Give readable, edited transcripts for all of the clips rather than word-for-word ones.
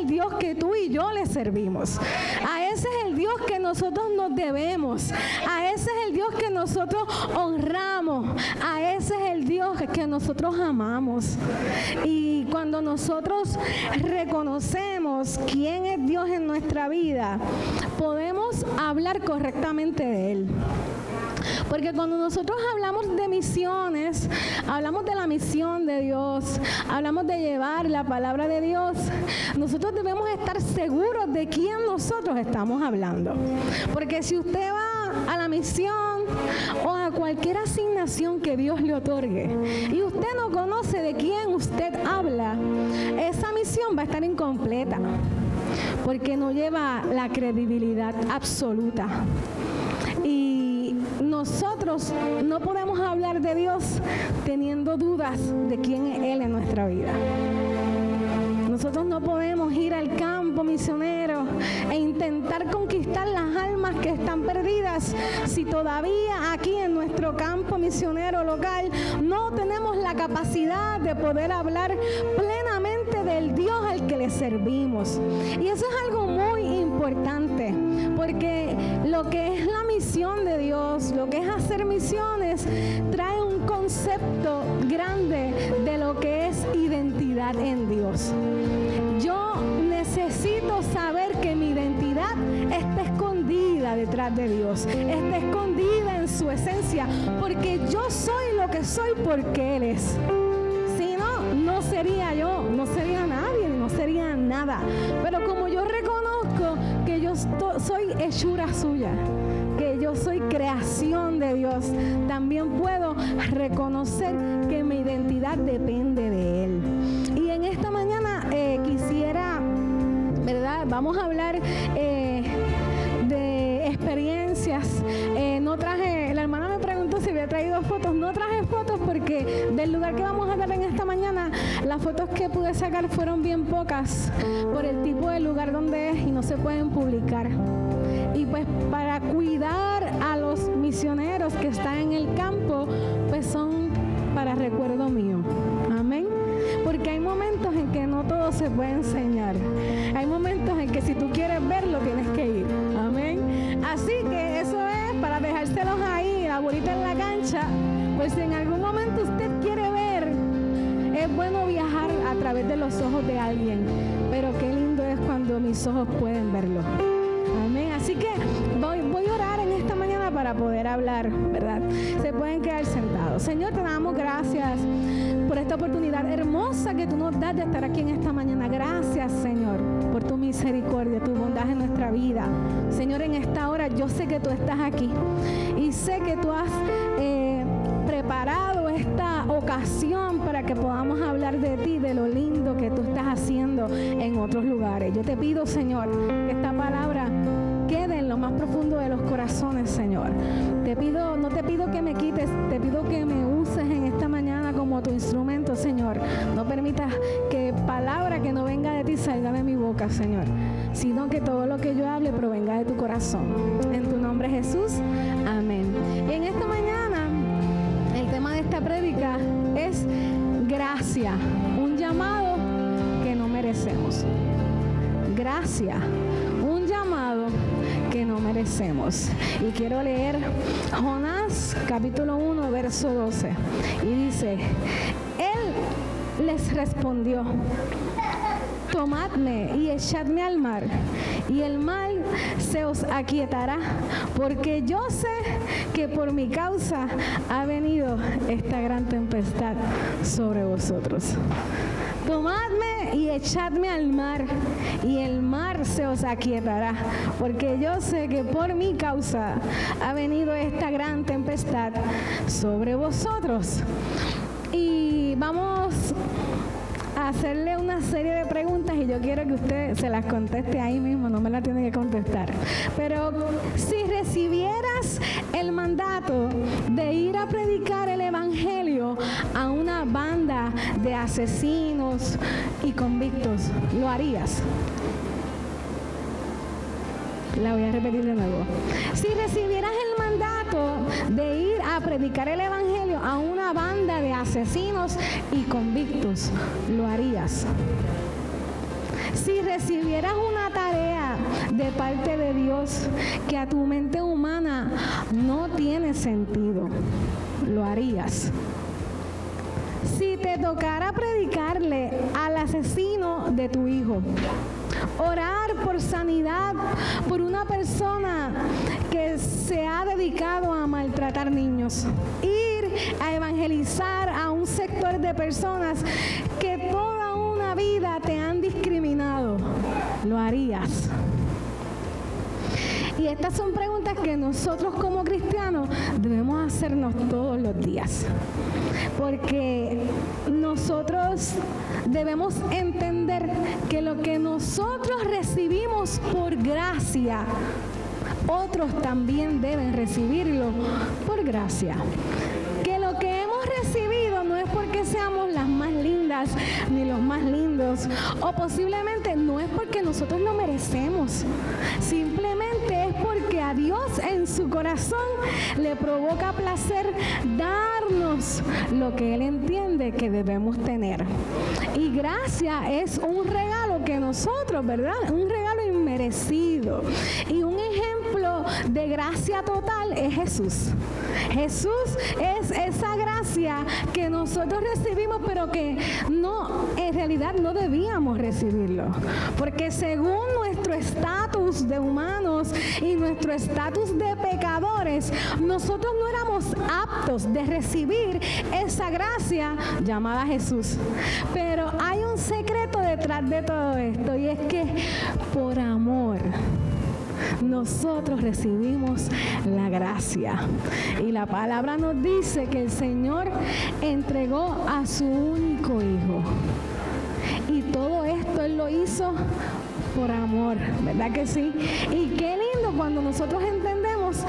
el Dios que tú y yo le servimos. A ese es el Dios que nosotros nos debemos. A ese es el Dios que nosotros honramos. A ese es el Dios que nosotros amamos. Y cuando nosotros reconocemos quién es Dios en nuestra vida, podemos hablar correctamente de Él. Porque cuando nosotros hablamos de misiones, hablamos de la misión de Dios, hablamos de llevar la palabra de Dios, nosotros debemos estar seguros de quién nosotros estamos hablando. Porque si usted va a la misión o a cualquier asignación que Dios le otorgue y usted no conoce de quién usted habla, esa misión va a estar incompleta, porque no lleva la credibilidad absoluta. Y nosotros no podemos hablar de Dios teniendo dudas de quién es Él en nuestra vida. Nosotros no podemos ir al campo misionero e intentar conquistar las almas que están perdidas si todavía aquí en nuestro campo misionero local no tenemos la capacidad de poder hablar plenamente del Dios al que le servimos. Y eso es algo muy importante, porque lo que es la misión de Dios, lo que es hacer misiones, trae un concepto grande de lo que es identidad en Dios. Yo necesito saber que mi identidad está escondida detrás de Dios, está escondida en su esencia, porque yo soy lo que soy porque Él es. Si no, no sería yo, no sería nadie, no sería nada. Pero como yo reconozco que yo soy hechura suya, que yo soy creación de Dios, también puedo reconocer que mi identidad depende de Él. Y en esta mañana quisiera, ¿verdad? Vamos a hablar de experiencias. No traje, la hermana me preguntó si había traído fotos. No traje fotos porque del lugar que vamos a dar en esta mañana, las fotos que pude sacar fueron bien pocas por el tipo de lugar donde es y no se pueden publicar. Y pues para cuidar a los misioneros que están en el campo, pues son para recuerdo mío. Amén. Porque hay momentos en que no todo se puede enseñar. Hay momentos en que si tú quieres verlo, tienes que ir. Amén. Así que eso es para dejárselos ahí, la bolita en la cancha. Pues si en algún momento usted quiere ver, es bueno viajar a través de los ojos de alguien. Pero qué lindo es cuando mis ojos pueden verlo. Amén. Así que voy a orar en esta mañana para poder hablar, ¿verdad? Se pueden quedar sentados. Señor, te damos gracias por esta oportunidad hermosa que tú nos das de estar aquí en esta mañana. Gracias, Señor, por tu misericordia, tu bondad en nuestra vida. Señor, en esta hora yo sé que tú estás aquí y sé que tú has preparado esta ocasión para que podamos hablar de ti, de lo lindo que tú estás haciendo en otros lugares. Yo te pido, Señor, que esta palabra quede en lo más profundo de los corazones, Señor. No te pido que me quites, te pido que me uses en esta mañana como tu instrumento, Señor. No permitas que palabra que no venga de ti salga de mi boca, Señor, sino que todo lo que yo hable provenga de tu corazón. En tu nombre, Jesús. Amén. Y en esta mañana, el tema de esta prédica es gracia, un llamado que no merecemos. Gracia, un llamado que no merecemos. Y quiero leer Jonás capítulo 1 verso 12 y dice: Él les respondió: tomadme y echadme al mar, y el mar se os aquietará, porque yo sé que por mi causa ha venido esta gran tempestad sobre vosotros. Tomadme y echadme al mar, y el mar se os aquietará, porque yo sé que por mi causa ha venido esta gran tempestad sobre vosotros. Y vamos a hacerle una serie de preguntas y yo quiero que usted se las conteste ahí mismo, no me la tiene que contestar. Pero si recibieras el mandato de ir a predicar el evangelio a una banda de asesinos y convictos, ¿lo harías? La voy a repetir de nuevo. Si recibieras el mandato de ir a predicar el evangelio a una banda de asesinos y convictos, ¿lo harías? Si recibieras una tarea de parte de Dios que a tu mente humana no tiene sentido, ¿lo harías? Si te tocara predicarle al asesino de tu hijo, orar por sanidad por una persona que se ha dedicado a maltratar niños, ir a evangelizar a un sector de personas que toda una vida te han discriminado, ¿lo harías? Y estas son preguntas que nosotros como cristianos debemos hacernos todos los días. Porque nosotros debemos entender que lo que nosotros recibimos por gracia, otros también deben recibirlo por gracia. Que lo que hemos recibido no es porque seamos las más lindas ni los más lindos, o posiblemente no es porque nosotros lo merecemos. Simplemente es porque a Dios en su corazón le provoca placer darnos lo que Él entiende que debemos tener. Y gracia es un regalo que nosotros, ¿verdad? Un regalo inmerecido. Y un ejemplo de gracia total es Jesús. Jesús es esa gracia que nosotros recibimos, pero que no, en realidad no debíamos recibirlo. Porque según nuestro estatus de humanos y nuestro estatus de pecadores, nosotros no éramos aptos de recibir esa gracia llamada Jesús. Pero hay un secreto detrás de todo esto, y es que por amor nosotros recibimos la gracia. Y la palabra nos dice que el Señor entregó a su único Hijo. Y todo esto Él lo hizo por amor, ¿verdad que sí? Y qué lindo cuando nosotros entendemos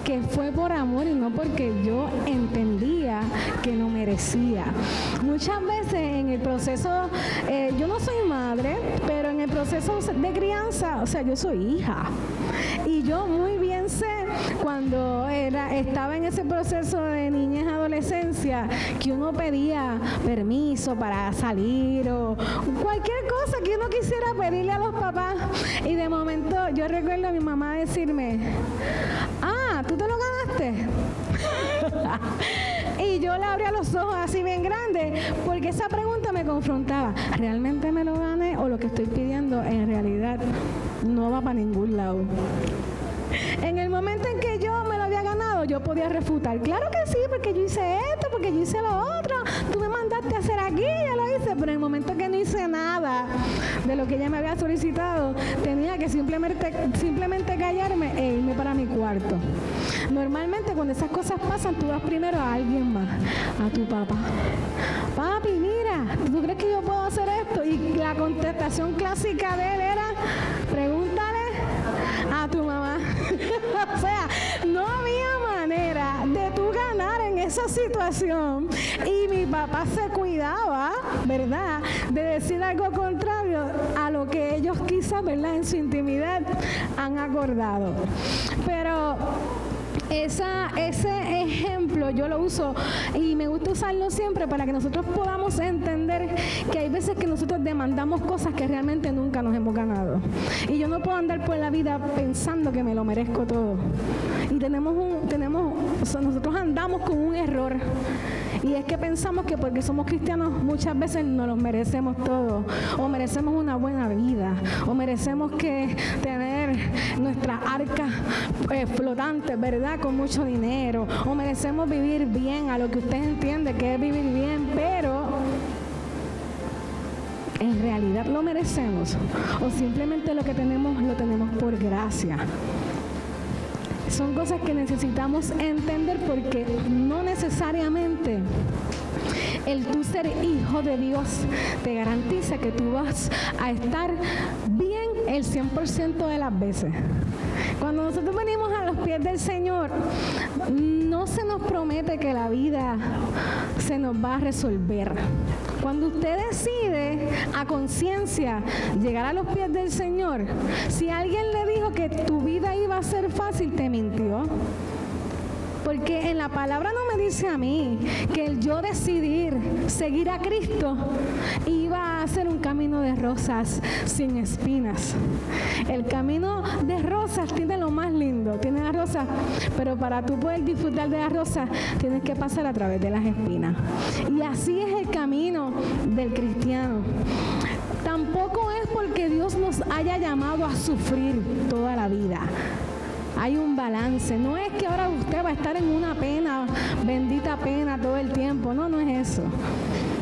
que fue por amor y no porque yo entendía que lo merecía. Muchas veces en el proceso, yo no soy madre, pero en el proceso de crianza, o sea, yo soy hija. Y yo muy bien sé cuando estaba en ese proceso de niñez, adolescencia, que uno pedía permiso para salir o cualquier cosa que uno quisiera pedirle a los papás. Y de momento yo recuerdo a mi mamá decirme, ¿tú te lo ganaste? Y yo le abría los ojos así bien grandes, porque esa pregunta me confrontaba. ¿Realmente me lo gané o lo que estoy pidiendo en realidad no va para ningún lado? En el momento en que yo me lo había ganado, yo podía refutar. Claro que sí, porque yo hice esto, porque yo hice lo otro. Tú me mandaste a hacer aquí, yo lo hice. Pero en el momento que no hice nada de lo que ella me había solicitado, tenía que simplemente callarme e irme para mi cuarto. Normalmente cuando esas cosas pasan, tú vas primero a alguien más, a tu papá. Papi, mira, ¿tú crees que yo puedo hacer esto? Y la contestación clásica de él era, pregúntale a tu mamá. O sea, no había manera de tú ganar en esa situación. Y mi papá se cuidaba, ¿verdad?, de decir algo contrario a lo que ellos quizás, ¿verdad?, en su intimidad han acordado. Pero ese ejemplo yo lo uso y me gusta usarlo siempre para que nosotros podamos entender que hay veces que nosotros demandamos cosas que realmente nunca nos hemos ganado. Y yo no puedo andar por la vida pensando que me lo merezco todo. Y nosotros andamos con un error. Y es que pensamos que porque somos cristianos muchas veces nos los merecemos todo, o merecemos una buena vida, o merecemos tener nuestras arcas flotantes, ¿verdad?, con mucho dinero, o merecemos vivir bien, a lo que usted entiende que es vivir bien, pero ¿en realidad lo merecemos? ¿O simplemente lo que tenemos lo tenemos por gracia? Son cosas que necesitamos entender, porque no necesariamente el tú ser hijo de Dios te garantiza que tú vas a estar bien el 100% de las veces. Cuando nosotros venimos a los pies del Señor, no se nos promete que la vida se nos va a resolver. Cuando usted decide a conciencia llegar a los pies del Señor, si alguien le dijo que tu vida iba a ser fácil, te mintió. Porque en la palabra no me dice a mí que el yo decidir seguir a Cristo iba a ser un camino de rosas sin espinas. El camino de rosas tiene lo más lindo, tiene las rosas, pero para tú poder disfrutar de las rosas tienes que pasar a través de las espinas. Y así es el camino del cristiano. Tampoco es porque Dios nos haya llamado a sufrir toda la vida. Hay un balance. No es que ahora usted va a estar en una pena, bendita pena todo el tiempo. No, no es eso.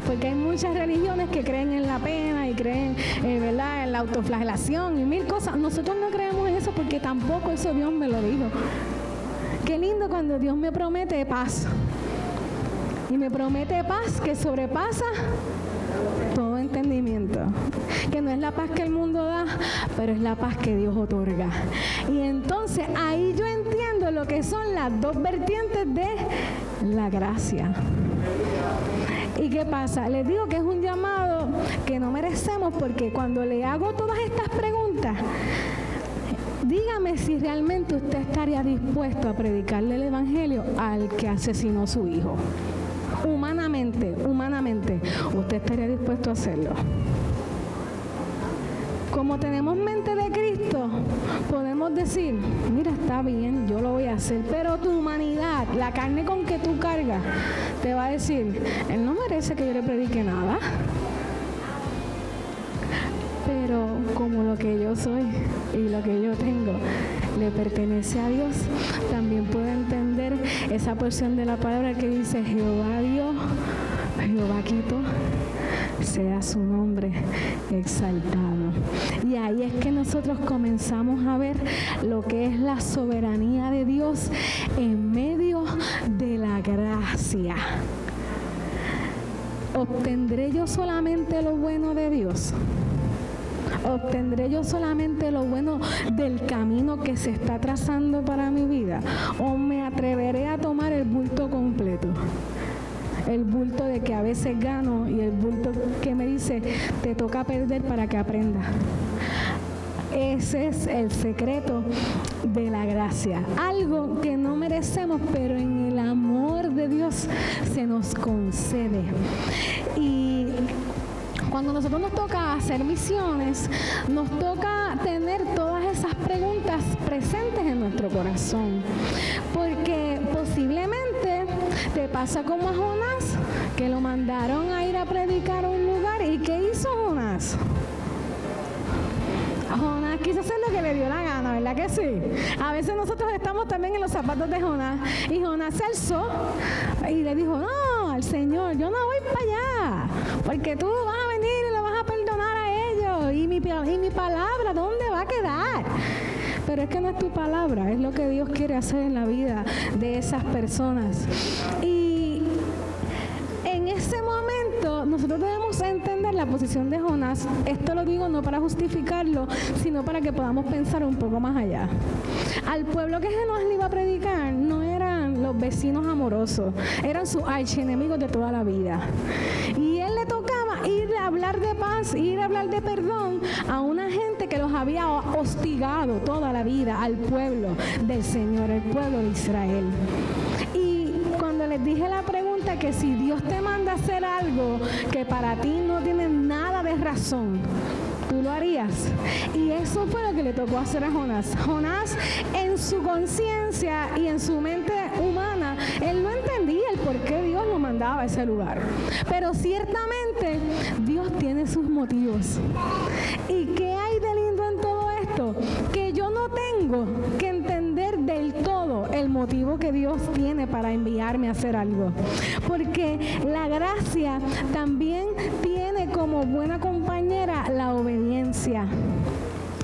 Porque hay muchas religiones que creen en la pena y creen, ¿verdad?, en la autoflagelación y mil cosas. Nosotros no creemos en eso porque tampoco eso Dios me lo dijo. Qué lindo cuando Dios me promete paz. Y me promete paz que sobrepasa todo entendimiento, que no es la paz que el mundo da, pero es la paz que Dios otorga. Y entonces ahí yo entiendo lo que son las dos vertientes de la gracia. ¿Y qué pasa? Les digo que es un llamado que no merecemos, porque cuando le hago todas estas preguntas, dígame si realmente usted estaría dispuesto a predicarle el evangelio al que asesinó a su hijo. Humanamente, ¿usted estaría dispuesto a hacerlo? Como tenemos mente de Cristo, podemos decir, mira, está bien, yo lo voy a hacer, pero tu humanidad, la carne con que tú cargas, te va a decir, él no merece que yo le predique nada. Pero como lo que yo soy y lo que yo tengo le pertenece a Dios, también puedo entender esa porción de la palabra que dice, Jehová Dios, Jehová quitó, sea su nombre exaltado. Y ahí es que nosotros comenzamos a ver lo que es la soberanía de Dios en medio de la gracia. ¿Obtendré yo solamente lo bueno de Dios? ¿Obtendré yo solamente lo bueno del camino que se está trazando para mi vida? ¿O me atreveré a tomar el bulto completo? El bulto de que a veces gano y el bulto que me dice, te toca perder para que aprendas. Ese es el secreto de la gracia. Algo que no merecemos, pero en el amor de Dios se nos concede. Y cuando nosotros nos toca hacer misiones, nos toca tener todas esas preguntas presentes en nuestro corazón. Porque posiblemente te pasa como a Jonás, que lo mandaron a ir a predicar a un lugar. ¿Y qué hizo Jonás? Jonás quiso hacer lo que le dio la gana, ¿verdad que sí? A veces nosotros estamos también en los zapatos de Jonás. Y Jonás se alzó y le dijo, no, al Señor, yo no voy para allá, porque tú vas a venir y lo vas a perdonar a ellos. Y mi palabra, ¿dónde va a quedar? Pero es que no es tu palabra, es lo que Dios quiere hacer en la vida de esas personas. Y en ese momento nosotros debemos entender la posición de Jonás. Esto lo digo no para justificarlo, sino para que podamos pensar un poco más allá. Al pueblo que Jonás le iba a predicar no eran los vecinos amorosos, eran sus archienemigos de toda la vida. Y él le tocaba ir a hablar de paz, ir a hablar de perdón a una gente que los había hostigado toda la vida, al pueblo del Señor, el pueblo de Israel. Y cuando les dije la pregunta que si Dios te manda a hacer algo que para ti no tiene nada de razón, ¿tú lo harías? Y eso fue lo que le tocó hacer a Jonás. Jonás, en su conciencia y en su mente humana, él no entendía el por qué Dios lo mandaba a ese lugar. Pero ciertamente Dios tiene sus motivos. ¿Y qué hay de lindo en todo esto? Que yo no tengo que entender del todo el motivo que Dios tiene para enviarme a hacer algo. Porque la gracia también tiene como buena compañera la obediencia.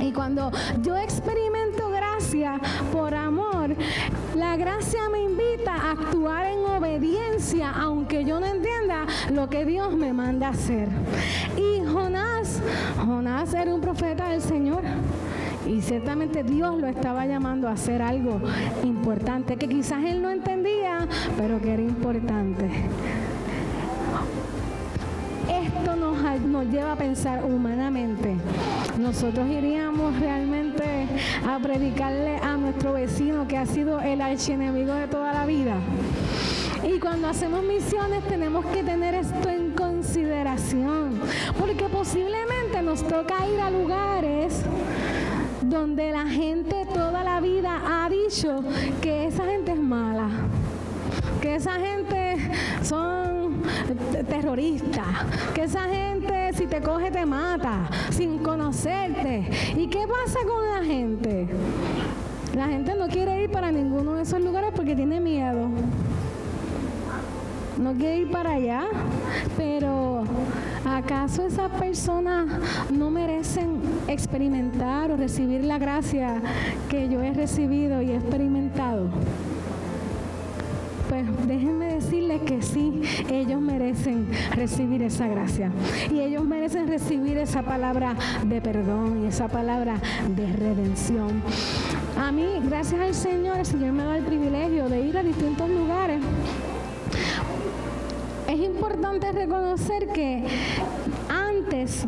Y cuando yo experimento gracia por amor, la gracia me invita a actuar en obediencia, aunque yo no entienda lo que Dios me manda a hacer. Y Jonás era un profeta del Señor. Y ciertamente Dios lo estaba llamando a hacer algo importante, que quizás él no entendía, pero que era importante. esto nos lleva a pensar humanamente. Nosotros iríamos realmente a predicarle a nuestro vecino que ha sido el archienemigo de toda la vida. Y cuando hacemos misiones tenemos que tener esto en consideración, porque posiblemente nos toca ir a lugares donde la gente toda la vida ha dicho que esa gente es mala, que esa gente son terroristas, que esa gente si te coge te mata sin conocerte. ¿Y qué pasa con la gente? La gente no quiere ir para ninguno de esos lugares porque tiene miedo. No quiere ir para allá, pero ¿acaso esas personas no merecen experimentar o recibir la gracia que yo he recibido y he experimentado? Pues déjenme decirles que sí, ellos merecen recibir esa gracia. Y ellos merecen recibir esa palabra de perdón y esa palabra de redención. A mí, gracias al Señor, el Señor me da el privilegio de ir a distintos lugares. Es importante reconocer que antes,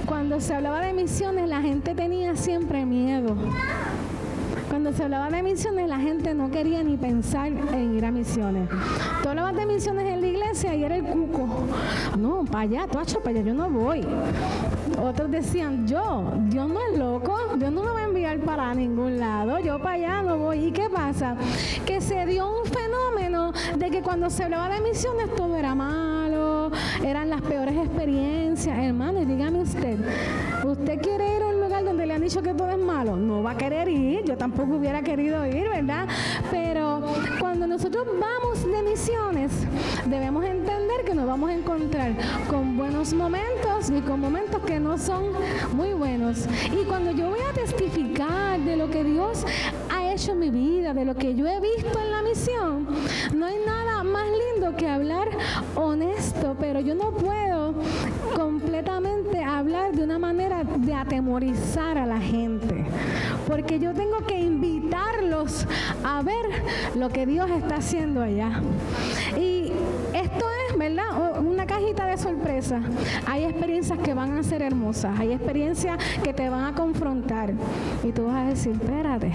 cuando se hablaba de misiones, la gente tenía siempre miedo. Cuando se hablaba de misiones, la gente no quería ni pensar en ir a misiones. Tú hablabas de misiones en la iglesia y era el cuco. No, para allá, para allá, yo no voy. Otros decían, Dios no es loco, Dios no me va a enviar para ningún lado, yo para allá no voy. ¿Y qué pasa? Que se dio un fenómeno de que cuando se hablaba de misiones todo era malo, eran las peores experiencias. Hermano, y dígame usted quiere ir a un lugar donde le han dicho que todo es malo? No va a querer ir, yo tampoco hubiera querido ir, ¿verdad? Pero cuando nosotros vamos de misiones, debemos entender que nos vamos a encontrar con buenos momentos y con momentos que no son muy buenos. Y cuando yo voy a testificar de lo que Dios ha hecho en mi vida, de lo que yo he visto en la misión, no hay nada más lindo que hablar honesto, pero yo no puedo completamente hablar de una manera de atemorizar a la gente, porque yo tengo que invitarlos a ver lo que Dios está haciendo allá. Y esto es, ¿verdad?, una cajita de sorpresa. Hay experiencias que van a ser hermosas, hay experiencias que te van a confrontar y tú vas a decir, espérate,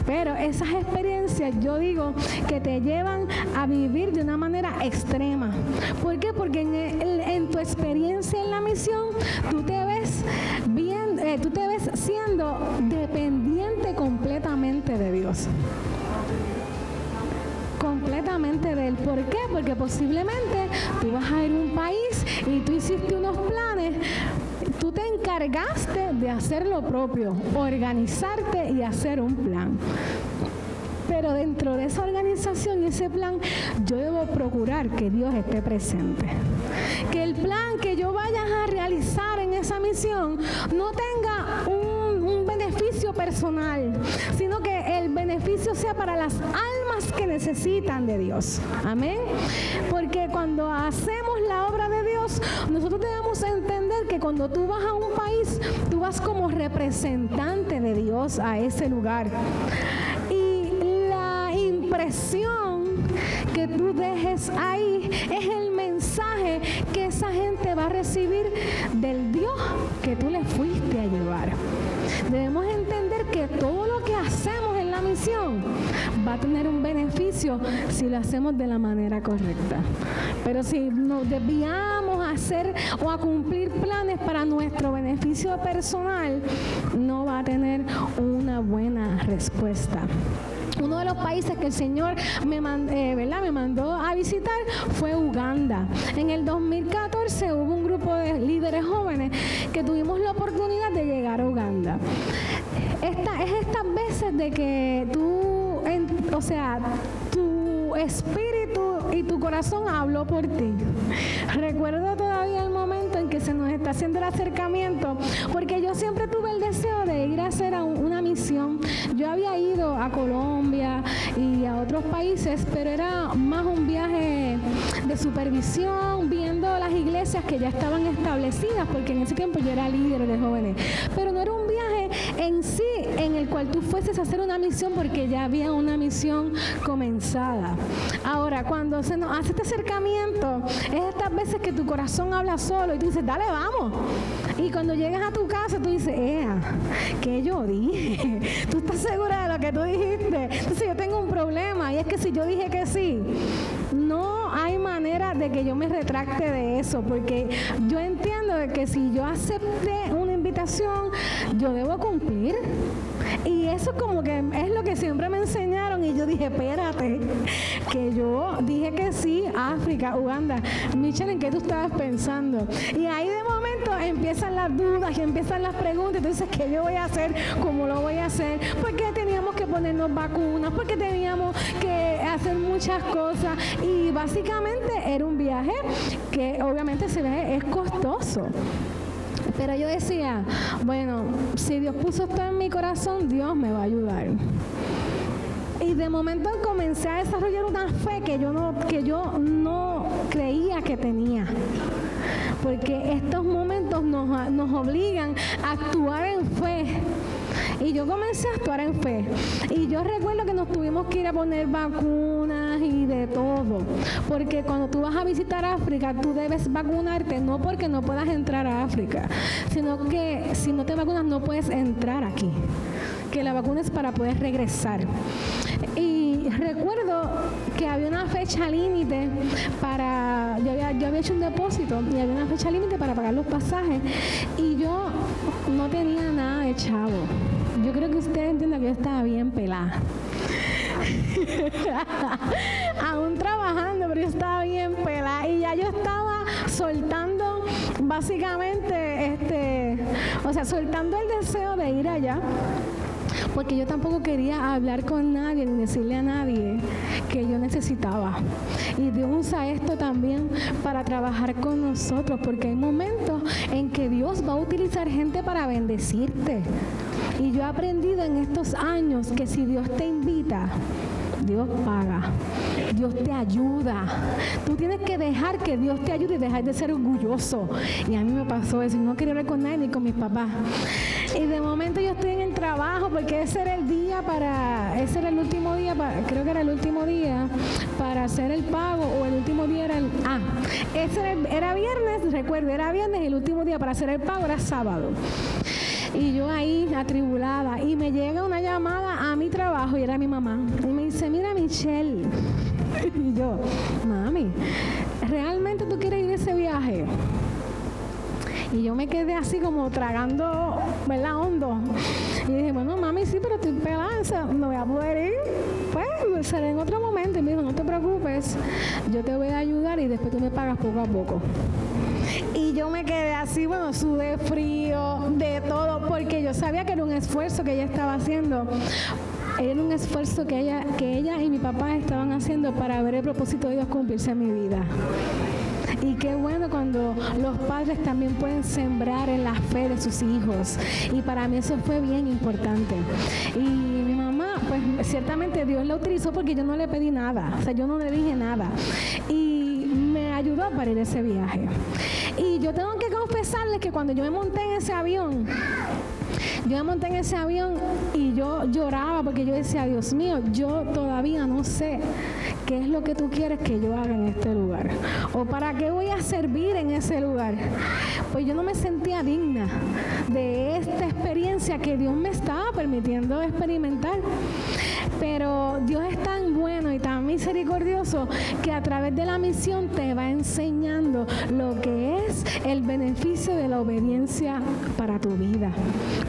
pero esas experiencias yo digo que te llevan a vivir de una manera extrema. ¿Por qué? Porque en tu experiencia en la misión tú te ves siendo dependiente completamente de Dios. Completamente de Él. ¿Por qué? Porque posiblemente tú vas a ir a un país y tú hiciste unos planes, tú te encargaste de hacer lo propio, organizarte y hacer un plan. Pero dentro de esa organización y ese plan, yo debo procurar que Dios esté presente. Que el plan que yo vaya a realizar en esa misión no tenga un beneficio personal, sino que el beneficio sea para las almas que necesitan de Dios. Amén. Porque cuando hacemos la obra de Dios, nosotros debemos entender que cuando tú vas a un país, tú vas como representante de Dios a ese lugar. Impresión que tú dejes ahí es el mensaje que esa gente va a recibir del Dios que tú le fuiste a llevar. Debemos entender que todo lo que hacemos en la misión va a tener un beneficio si lo hacemos de la manera correcta. Pero si nos desviamos a hacer o a cumplir planes para nuestro beneficio personal, no va a tener una buena respuesta. Uno de los países que el Señor me mandó a visitar fue Uganda. En el 2014 hubo un grupo de líderes jóvenes que tuvimos la oportunidad de llegar a Uganda. Estas veces de que tu espíritu y tu corazón habló por ti. Recuerdo todavía el momento en que se nos está haciendo el acercamiento, porque yo siempre tuve el deseo de ir a hacer una misión. Yo había ido a Colombia y a otros países, pero era más un viaje de supervisión, viendo las iglesias que ya estaban establecidas, porque en ese tiempo yo era líder de jóvenes. Pero no era un viaje en sí en el cual tú fueses a hacer una misión, porque ya había una misión comenzada. Ahora, cuando se nos hace este acercamiento, es estas veces que tu corazón habla solo y tú dices, dale, vamos. Y cuando llegas a tu casa, tú dices, ¿qué yo dije? ¿Tú estás segura de lo que tú dijiste? Entonces yo tengo un problema, y es que si yo dije que sí, no hay manera de que yo me retracte de eso, porque yo entiendo de que si yo acepté una invitación, yo debo cumplir. Y eso como que es lo que siempre me enseñaron, y yo dije, espérate, que yo dije que sí, África, Uganda. Michelle, ¿en qué tú estabas pensando? Y ahí de momento empiezan las dudas y empiezan las preguntas. Entonces, ¿qué yo voy a hacer? ¿Cómo lo voy a hacer? ¿Por qué teníamos que ponernos vacunas? ¿Por qué teníamos que hacer muchas cosas? Y básicamente era un viaje que obviamente ese viaje es costoso. Pero yo decía, bueno, si Dios puso esto en mi corazón, Dios me va a ayudar. Y de momento comencé a desarrollar una fe que yo no creía que tenía. Porque estos momentos nos obligan a actuar en fe. Y yo comencé a actuar en fe. Y yo recuerdo que nos tuvimos que ir a poner vacunas y de todo. Porque cuando tú vas a visitar África, tú debes vacunarte, no porque no puedas entrar a África, sino que si no te vacunas no puedes entrar aquí. Que la vacuna es para poder regresar. Y recuerdo que había una fecha límite para... Yo había hecho un depósito y había una fecha límite para pagar los pasajes. Y yo no tenía nada de chavo. Yo creo que usted entiende que yo estaba bien pelada. Aún trabajando, pero yo estaba bien pelada. Y ya yo estaba soltando básicamente, soltando el deseo de ir allá. Porque yo tampoco quería hablar con nadie ni decirle a nadie que yo necesitaba. Y Dios usa esto también para trabajar con nosotros, porque hay momentos en que Dios va a utilizar gente para bendecirte. Y yo he aprendido en estos años que si Dios te invita, Dios paga, Dios te ayuda. Tú tienes que dejar que Dios te ayude y dejar de ser orgulloso. Y a mí me pasó eso, y no quería hablar con nadie ni con mis papás. Y de momento yo estoy en el trabajo, porque ese era el último día, creo que era el último día para hacer el pago, o el último día era era viernes, recuerdo, era viernes, y el último día para hacer el pago era sábado. Y yo ahí atribulada, y me llega una llamada a mi trabajo, y era mi mamá, y me dice, mira, Michelle. Y yo, mami, ¿realmente tú quieres ir a ese viaje? Y yo me quedé así como tragando, ¿verdad? Hondo. Y dije, bueno, mami, sí, pero estoy pelada, no voy a poder ir. Pues seré en otro momento. Y me dijo, no te preocupes, yo te voy a ayudar y después tú me pagas poco a poco. Y yo me quedé así, bueno, sudé frío, de todo, porque yo sabía que era un esfuerzo que ella estaba haciendo. Era un esfuerzo que ella y mi papá estaban haciendo para ver el propósito de Dios cumplirse en mi vida. Y qué bueno cuando los padres también pueden sembrar en la fe de sus hijos. Y para mí eso fue bien importante. Y mi mamá, pues ciertamente Dios la utilizó, porque yo no le pedí nada. O sea, yo no le dije nada. Y me ayudó para ir a ese viaje. Y yo tengo que confesarles que cuando yo me monté en ese avión, y yo lloraba, porque yo decía, Dios mío, yo todavía no sé qué es lo que tú quieres que yo haga en este lugar, o para qué voy a servir en ese lugar. Pues yo no me sentía digna de esta experiencia que Dios me estaba permitiendo experimentar. Pero Dios es tan bueno y tan misericordioso que a través de la misión te va enseñando lo que es el beneficio de la obediencia para tu vida.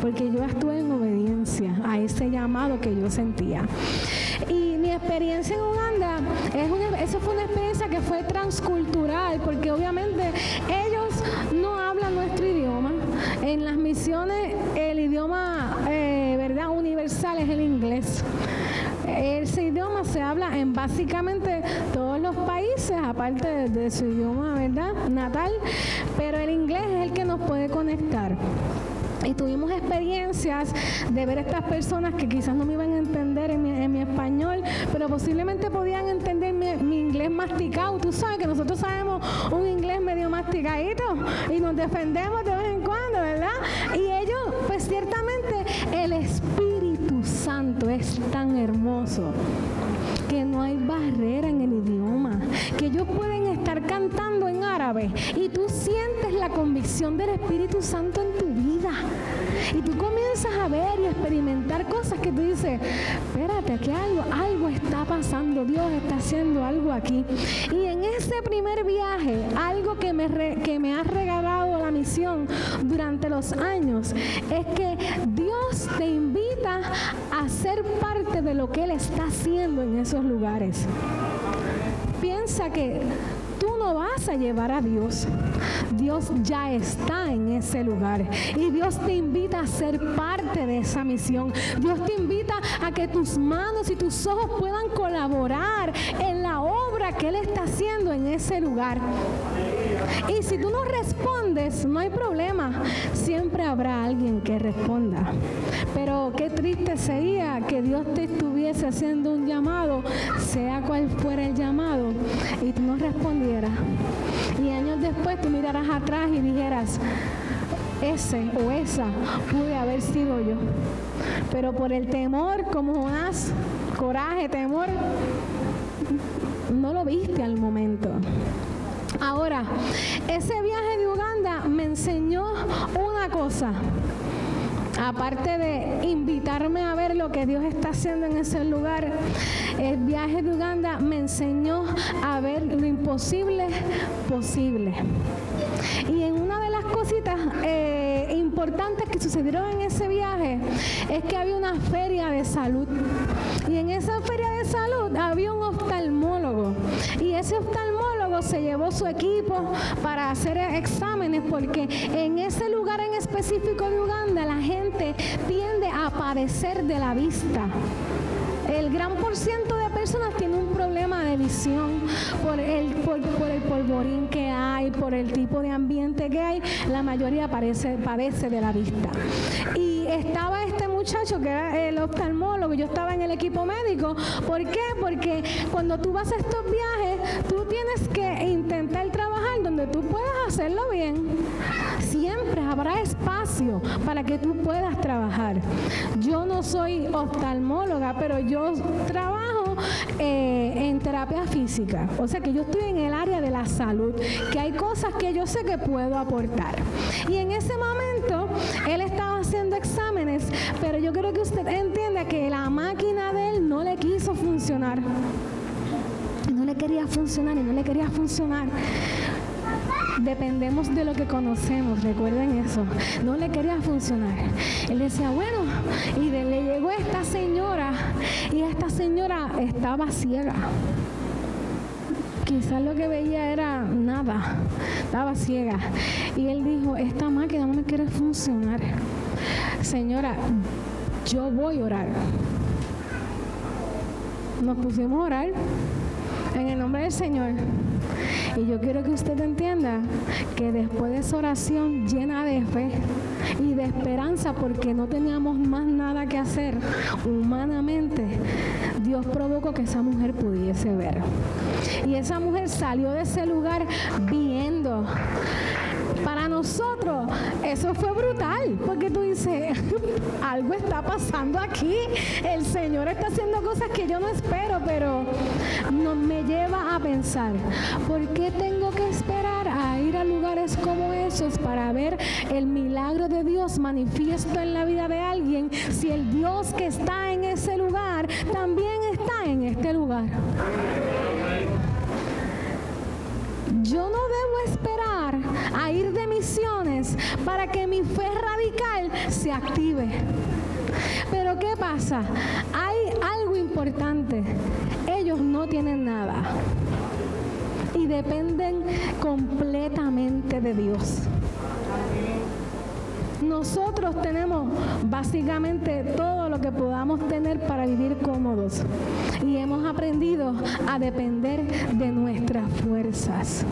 Porque yo estuve en obediencia a ese llamado que yo sentía. Y mi experiencia en Uganda, eso fue una experiencia que fue transcultural, porque obviamente ellos no hablan nuestro idioma. En las misiones el idioma ¿verdad? Universal es el inglés. Ese idioma se habla en básicamente todos los países, aparte de su idioma, ¿verdad?, natal, pero el inglés es el que nos puede conectar. Y tuvimos experiencias de ver a estas personas que quizás no me iban a entender en mi español, pero posiblemente podían entender mi inglés masticado. Tú sabes que nosotros sabemos un inglés medio masticadito y nos defendemos de vez en cuando, ¿verdad? Y ellos pues porque ciertamente el Espíritu Santo es tan hermoso que no hay barrera en el idioma, que ellos pueden estar cantando en árabe y tú sientes la convicción del Espíritu Santo en tu vida. Y tú comienzas a ver y experimentar cosas que tú dices, espérate, aquí algo está pasando, Dios está haciendo algo aquí. Y en ese primer viaje, algo que me ha regalado la misión durante los años, es que Dios te invita a ser parte de lo que Él está haciendo en esos lugares. Piensa que tú no vas a llevar a Dios. Dios ya está en ese lugar y Dios te invita a ser parte de esa misión. Dios te invita a que tus manos y tus ojos puedan colaborar en la obra que Él está haciendo en ese lugar. Y si tú no respondes, no hay problema. Siempre habrá alguien que responda. Pero qué triste sería que Dios te estuviese haciendo un llamado, sea cual fuera el llamado, y tú no respondieras. Y años después tú mirarás atrás y dijeras, ese o esa pude haber sido yo. Pero por el temor, como Jonás, coraje, temor, no lo viste al momento. Ahora, ese viaje de Uganda me enseñó una cosa. Aparte de invitarme a ver lo que Dios está haciendo en ese lugar, el viaje de Uganda me enseñó a ver lo imposible posible. Y en una de las cositas importantes que sucedieron en ese viaje es que había una feria de salud. Y en esa feria de salud había un oftalmólogo. Y ese oftalmólogo se llevó su equipo para hacer exámenes, porque en ese lugar en específico de Uganda la gente tiende a padecer de la vista. El gran porciento de personas tiene un problema de visión por el polvorín que hay, por el tipo de ambiente que hay. La mayoría padece de la vista. Y estaba este muchacho que era el oftalmólogo, yo estaba en el equipo médico. ¿Por qué? Porque cuando tú vas a estos viajes, tú tienes que intentar trabajar donde tú puedas hacerlo bien. Siempre habrá espacio para que tú puedas trabajar. Yo no soy oftalmóloga, pero yo trabajo en terapia física. O sea que yo estoy en el área de la salud, que hay cosas que yo sé que puedo aportar. Y en ese momento, él estaba haciendo exámenes, pero yo creo que usted entienda que la máquina de él no le quiso funcionar. No le quería funcionar y no le quería funcionar. Dependemos de lo que conocemos, recuerden eso. No le quería funcionar. Él decía, bueno, y le llegó esta señora, y esta señora estaba ciega. Quizás lo que veía era nada, estaba ciega. Y él dijo, esta máquina no me quiere funcionar. Señora, yo voy a orar. Nos pusimos a orar en el nombre del Señor. Y yo quiero que usted entienda que después de esa oración llena de fe y de esperanza, porque no teníamos más nada que hacer humanamente, Dios provocó que esa mujer pudiese ver. Y esa mujer salió de ese lugar viendo. Para nosotros eso fue brutal, porque tú dices, algo está pasando aquí, el Señor está haciendo cosas que yo no espero, pero no me lleva a pensar, ¿por qué tengo que esperar a ir a lugares como esos para ver el milagro de Dios manifiesto en la vida de alguien, si el Dios que está en ese lugar también está en este lugar? Yo no debo esperar a ir de misiones para que mi fe radical se active. Pero ¿qué pasa? Hay algo importante. Ellos no tienen nada y dependen completamente de Dios. Nosotros tenemos básicamente todo lo que podamos tener para vivir cómodos y hemos aprendido a depender de nuestras fuerzas.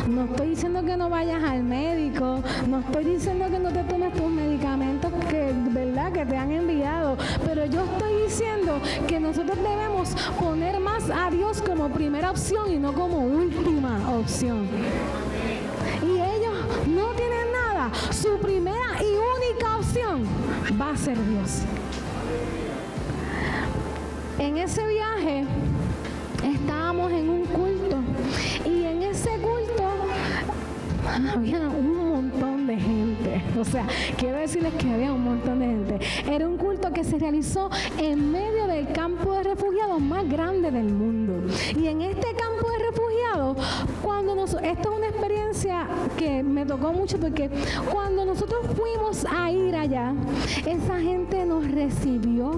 No estoy diciendo que no vayas al médico, no estoy diciendo que no te tomes tus medicamentos que te han enviado, pero yo estoy diciendo que nosotros debemos poner más a Dios como primera opción y no como última opción. Y ellos no tienen nada. Su primera y única misión va a ser Dios. En ese viaje estábamos en un culto y en ese culto había un montón de gente. O sea, quiero decirles que había un montón de gente. Era un culto que se realizó en medio del campo de refugiados más grande del mundo. Y en este campo de refugiados, esto es una experiencia que me tocó mucho, porque cuando nosotros fuimos a ir allá, esa gente nos recibió,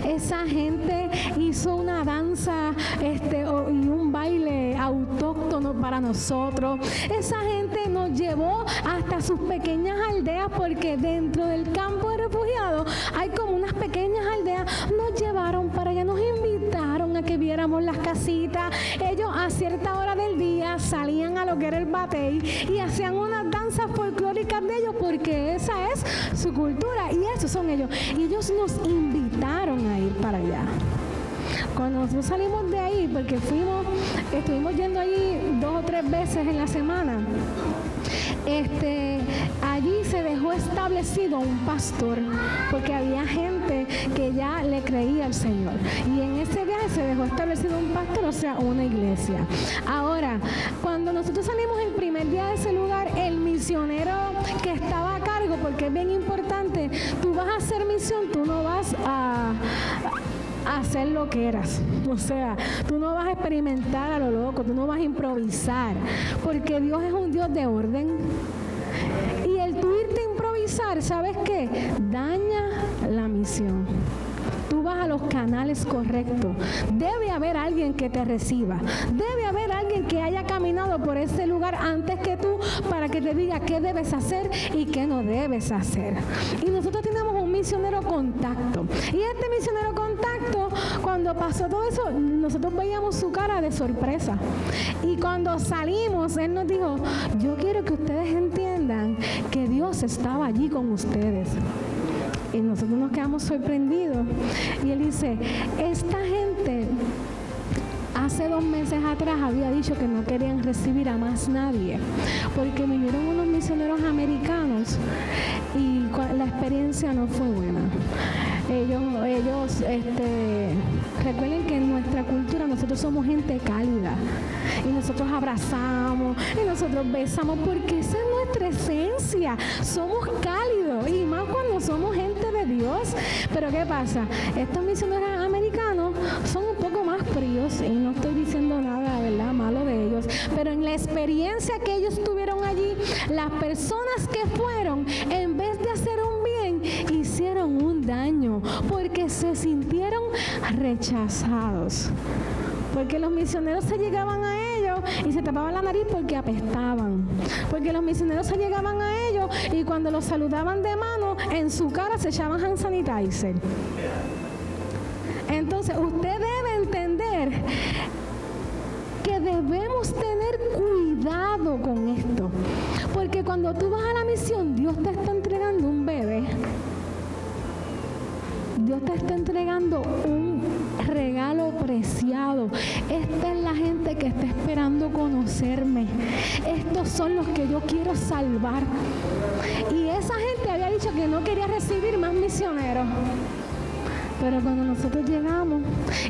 esa gente hizo una danza y un baile autóctono para nosotros. Esa gente nos llevó hasta sus pequeñas aldeas, porque dentro del campo de refugiados hay como unas pequeñas aldeas. Nos llevaron para allá, nos invitaron a que viéramos las casitas. Ellos a cierta hora del día salían a lo que era el batey y hacían unas danzas folclóricas de ellos, porque esa es su cultura y esos son ellos. Y ellos nos invitaron a ir para allá. Cuando nosotros salimos de ahí, porque estuvimos yendo allí 2 o 3 veces en la semana, allí se dejó establecido un pastor, porque había gente que ya le creía al Señor. Y en ese viaje se dejó establecido un pastor, o sea, una iglesia. Ahora, cuando nosotros salimos el primer día de ese lugar, el misionero que estaba a cargo, porque es bien importante, tú vas a hacer misión, tú no vas a hacer lo que eras. O sea, tú no vas a experimentar a lo loco, tú no vas a improvisar, porque Dios es un Dios de orden. Y el tú irte a improvisar, ¿sabes qué? Daña la misión. Tú vas a los canales correctos. Debe haber alguien que te reciba. Debe haber alguien que haya caminado por ese lugar antes que tú, para que te diga qué debes hacer y qué no debes hacer. Y nosotros tenemos un misionero contacto. Y este misionero contacto, cuando pasó todo eso, nosotros veíamos su cara de sorpresa. Y cuando salimos, él nos dijo: yo quiero que ustedes entiendan que Dios estaba allí con ustedes. Y nosotros nos quedamos sorprendidos. Y él dice: esta gente hace 2 meses atrás había dicho que no querían recibir a más nadie, porque vinieron unos misioneros americanos y la experiencia no fue buena. Ellos recuerden que en nuestra cultura nosotros somos gente cálida y nosotros abrazamos y nosotros besamos, porque esa es nuestra esencia. Somos cálidos, y más cuando somos gente de Dios. Pero ¿qué pasa? Estos misioneros americanos son un poco más fríos, y no estoy diciendo nada, ¿verdad?, malo de ellos, pero en la experiencia que ellos tuvieron allí, las personas que fueron, en vez de hacer un bien, hicieron un daño, porque se sintieron rechazados. Porque los misioneros se llegaban a ellos y se tapaban la nariz porque apestaban. Porque los misioneros se llegaban a ellos y cuando los saludaban de mano, en su cara se echaban hand sanitizer. Entonces, usted debe entender que debemos tener cuidado con esto. Porque cuando tú vas a la misión, Dios te está entregando un bebé. Dios te está entregando un regalo preciado. Esta es la gente que está esperando conocerme. Estos son los que yo quiero salvar. Y esa gente había dicho que no quería recibir más misioneros. Pero cuando nosotros llegamos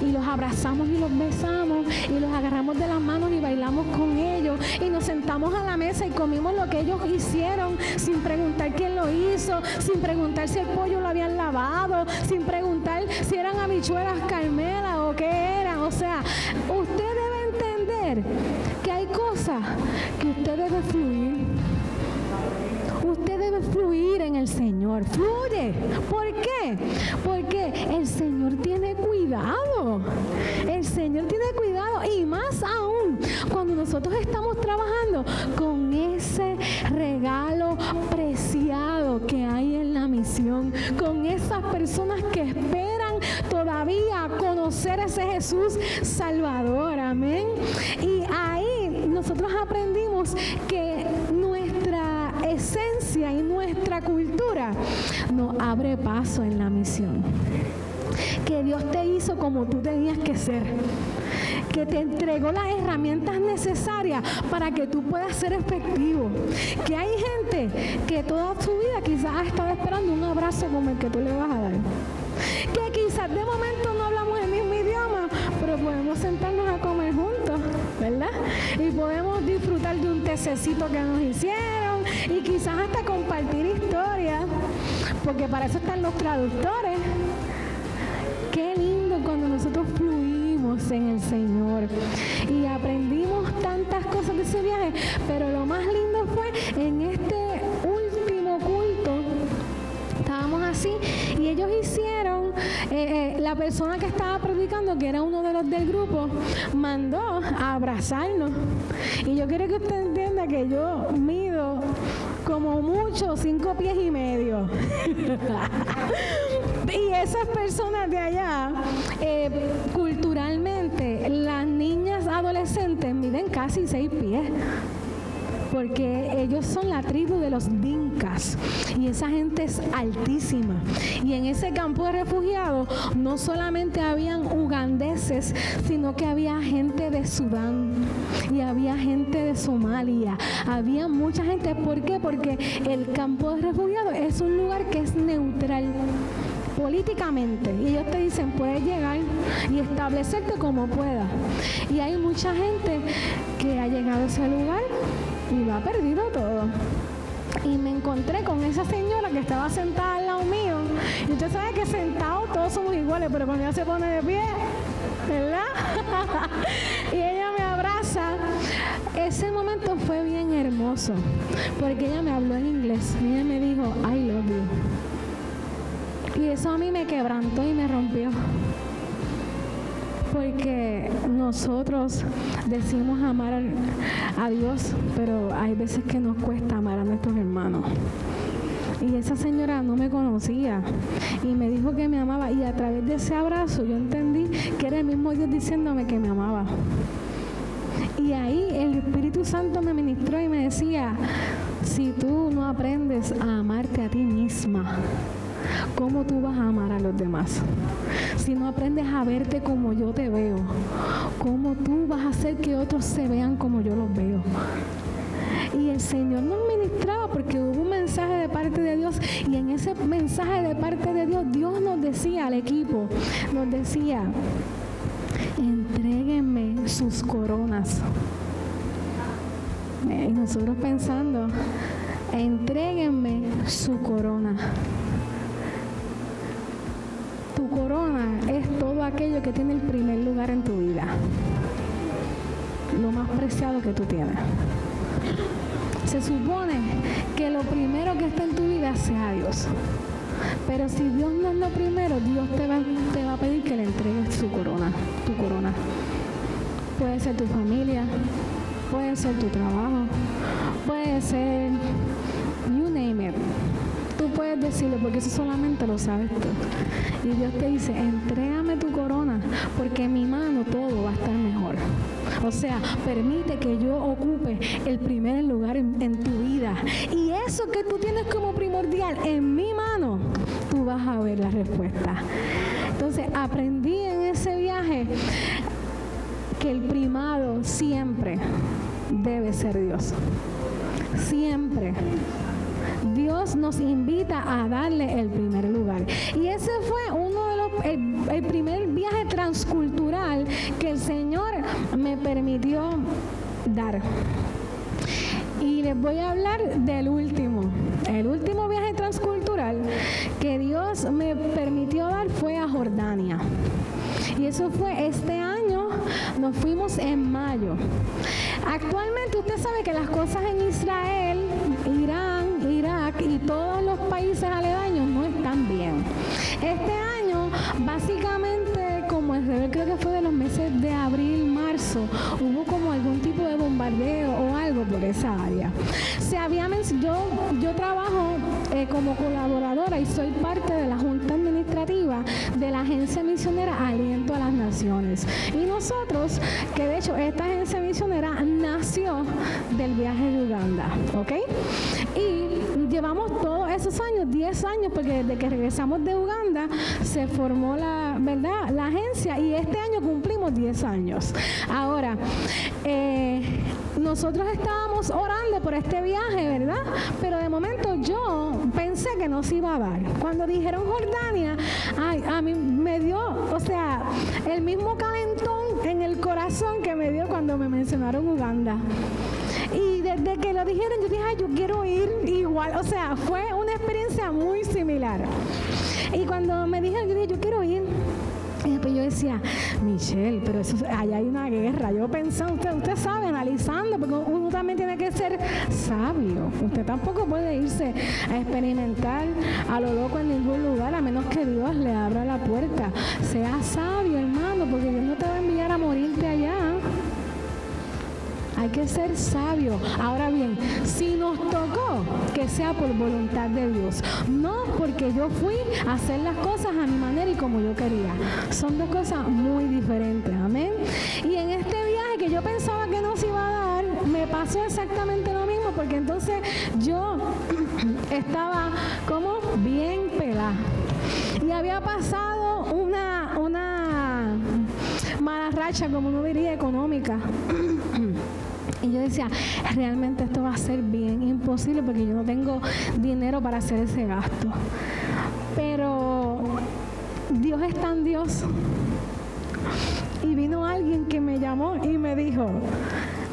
y los abrazamos y los besamos y los agarramos de las manos y bailamos con ellos y nos sentamos a la mesa y comimos lo que ellos hicieron, sin preguntar quién lo hizo, sin preguntar si el pollo lo habían lavado, sin preguntar si eran habichuelas Carmela o qué eran. O sea, usted debe entender que hay cosas que usted debe fluir. Usted debe fluir en el Señor. Fluye. ¿Por qué? Porque el Señor tiene cuidado. El Señor tiene cuidado, y más aún cuando nosotros estamos trabajando con ese regalo preciado que hay en la misión, con esas personas que esperan todavía conocer a ese Jesús Salvador. Amén. Y ahí nosotros aprendimos que nuestra esencia y nuestra cultura nos abre paso en la misión. que Dios te hizo como tú tenías que ser, que te entregó las herramientas necesarias para que tú puedas ser efectivo. Que hay gente que toda su vida quizás ha estado esperando un abrazo como el que tú le vas a dar. Que quizás de momento no hablamos el mismo idioma, pero podemos sentarnos a comer juntos, ¿verdad? Y podemos disfrutar de un tececito que nos hicieron y quizás hasta compartir historias, porque para eso están los traductores. Qué lindo cuando nosotros fluimos en el Señor y aprendimos tantas cosas de ese viaje, pero lo más lindo fue en este último culto. Estábamos así y ellos hicieron, la persona que estaba predicando, que era uno de los del grupo, mandó a abrazarnos. Y yo quiero que usted entienda que yo mido como mucho 5 pies y medio. Y esas personas de allá, culturalmente, las niñas adolescentes miden casi 6 pies. Porque ellos son la tribu de los dinkas y esa gente es altísima. Y en ese campo de refugiados no solamente habían ugandeses, sino que había gente de Sudán y había gente de Somalia. Había mucha gente. ¿Por qué? Porque el campo de refugiados es un lugar que es neutral políticamente, y ellos te dicen puedes llegar y establecerte como puedas. Y hay mucha gente que ha llegado a ese lugar y lo ha perdido todo. Y me encontré con esa señora que estaba sentada al lado mío, y usted sabe que sentados todos somos iguales, pero cuando ella se pone de pie, ¿verdad? Y ella me abraza. Ese momento fue bien hermoso, porque ella me habló en inglés y ella me dijo I love you. Y eso a mí me quebrantó y me rompió. Porque nosotros decimos amar a Dios, pero hay veces que nos cuesta amar a nuestros hermanos. Y esa señora no me conocía y me dijo que me amaba, y a través de ese abrazo yo entendí que era el mismo Dios diciéndome que me amaba. Y ahí el Espíritu Santo me ministró y me decía, si tú no aprendes a amarte a ti misma, ¿cómo tú vas a amar a los demás? Si no aprendes a verte como yo te veo, ¿cómo tú vas a hacer que otros se vean como yo los veo? Y el Señor nos ministraba porque hubo un mensaje de parte de Dios, y en ese mensaje de parte de Dios, Dios nos decía al equipo, nos decía, entréguenme sus coronas. Y nosotros pensando, entréguenme su corona. Tu corona es todo aquello que tiene el primer lugar en tu vida, lo más preciado que tú tienes. Se supone que lo primero que está en tu vida sea Dios, pero si Dios no es lo primero, Dios te va a pedir que le entregues su corona, tu corona. Puede ser tu familia, puede ser tu trabajo, puede ser you name it. Tú puedes decirlo porque eso solamente lo sabes tú. Y Dios te dice, entrégame tu corona, porque en mi mano todo va a estar mejor. O sea, permite que yo ocupe el primer lugar en tu vida. Y eso que tú tienes como primordial en mi mano, tú vas a ver la respuesta. Entonces, aprendí en ese viaje que el primado siempre debe ser Dios. Siempre. Dios nos invita a darle el primer lugar. Y ese fue uno de los, el primer viaje transcultural que el Señor me permitió dar. Y les voy a hablar del último. El último viaje transcultural que Dios me permitió dar fue a Jordania. Y eso fue este año, nos fuimos en mayo. Actualmente usted sabe que las cosas en Israel, Irán, Irak y todos los países aledaños no están bien. Este año, básicamente, como alrededor creo que fue de los meses de abril, marzo, hubo como algún tipo de bombardeo o algo por esa área. Yo trabajo como colaboradora y soy parte de la Junta Administrativa de la Agencia Misionera Aliento a las Naciones. Y nosotros, que de hecho esta agencia misionera nació del viaje de Uganda, ¿ok? Y llevamos todos esos años, 10 años, porque desde que regresamos de Uganda se formó la agencia y este año cumplimos 10 años. Ahora, nosotros estábamos orando por este viaje, ¿verdad? Pero de momento yo pensé que no se iba a dar. Cuando dijeron Jordania, a mí me dio, o sea, el mismo calentón en el corazón que me dio cuando me mencionaron Uganda. Y desde que lo dijeron, yo dije, yo quiero ir igual. O sea, fue una experiencia muy similar. Y cuando me dijeron, yo dije, yo quiero ir. Y después yo decía, Michelle, pero eso, allá hay una guerra. Yo pensaba, usted sabe, analizando, porque uno también tiene que ser sabio. Usted tampoco puede irse a experimentar a lo loco en ningún lugar, a menos que Dios le abra la puerta. Sea sabio, hermano, porque Dios no te va a enviar a morirte allá. Hay que ser sabio. Ahora bien, si nos tocó, que sea por voluntad de Dios, no porque yo fui a hacer las cosas a mi manera y como yo quería. Son dos cosas muy diferentes, amén. Y en este viaje que yo pensaba que no se iba a dar, me pasó exactamente lo mismo, porque entonces yo estaba como bien pelada. Y había pasado una mala racha, como uno diría, económica. Y yo decía, realmente esto va a ser bien imposible porque yo no tengo dinero para hacer ese gasto. Pero Dios es tan Dios. Y vino alguien que me llamó y me dijo,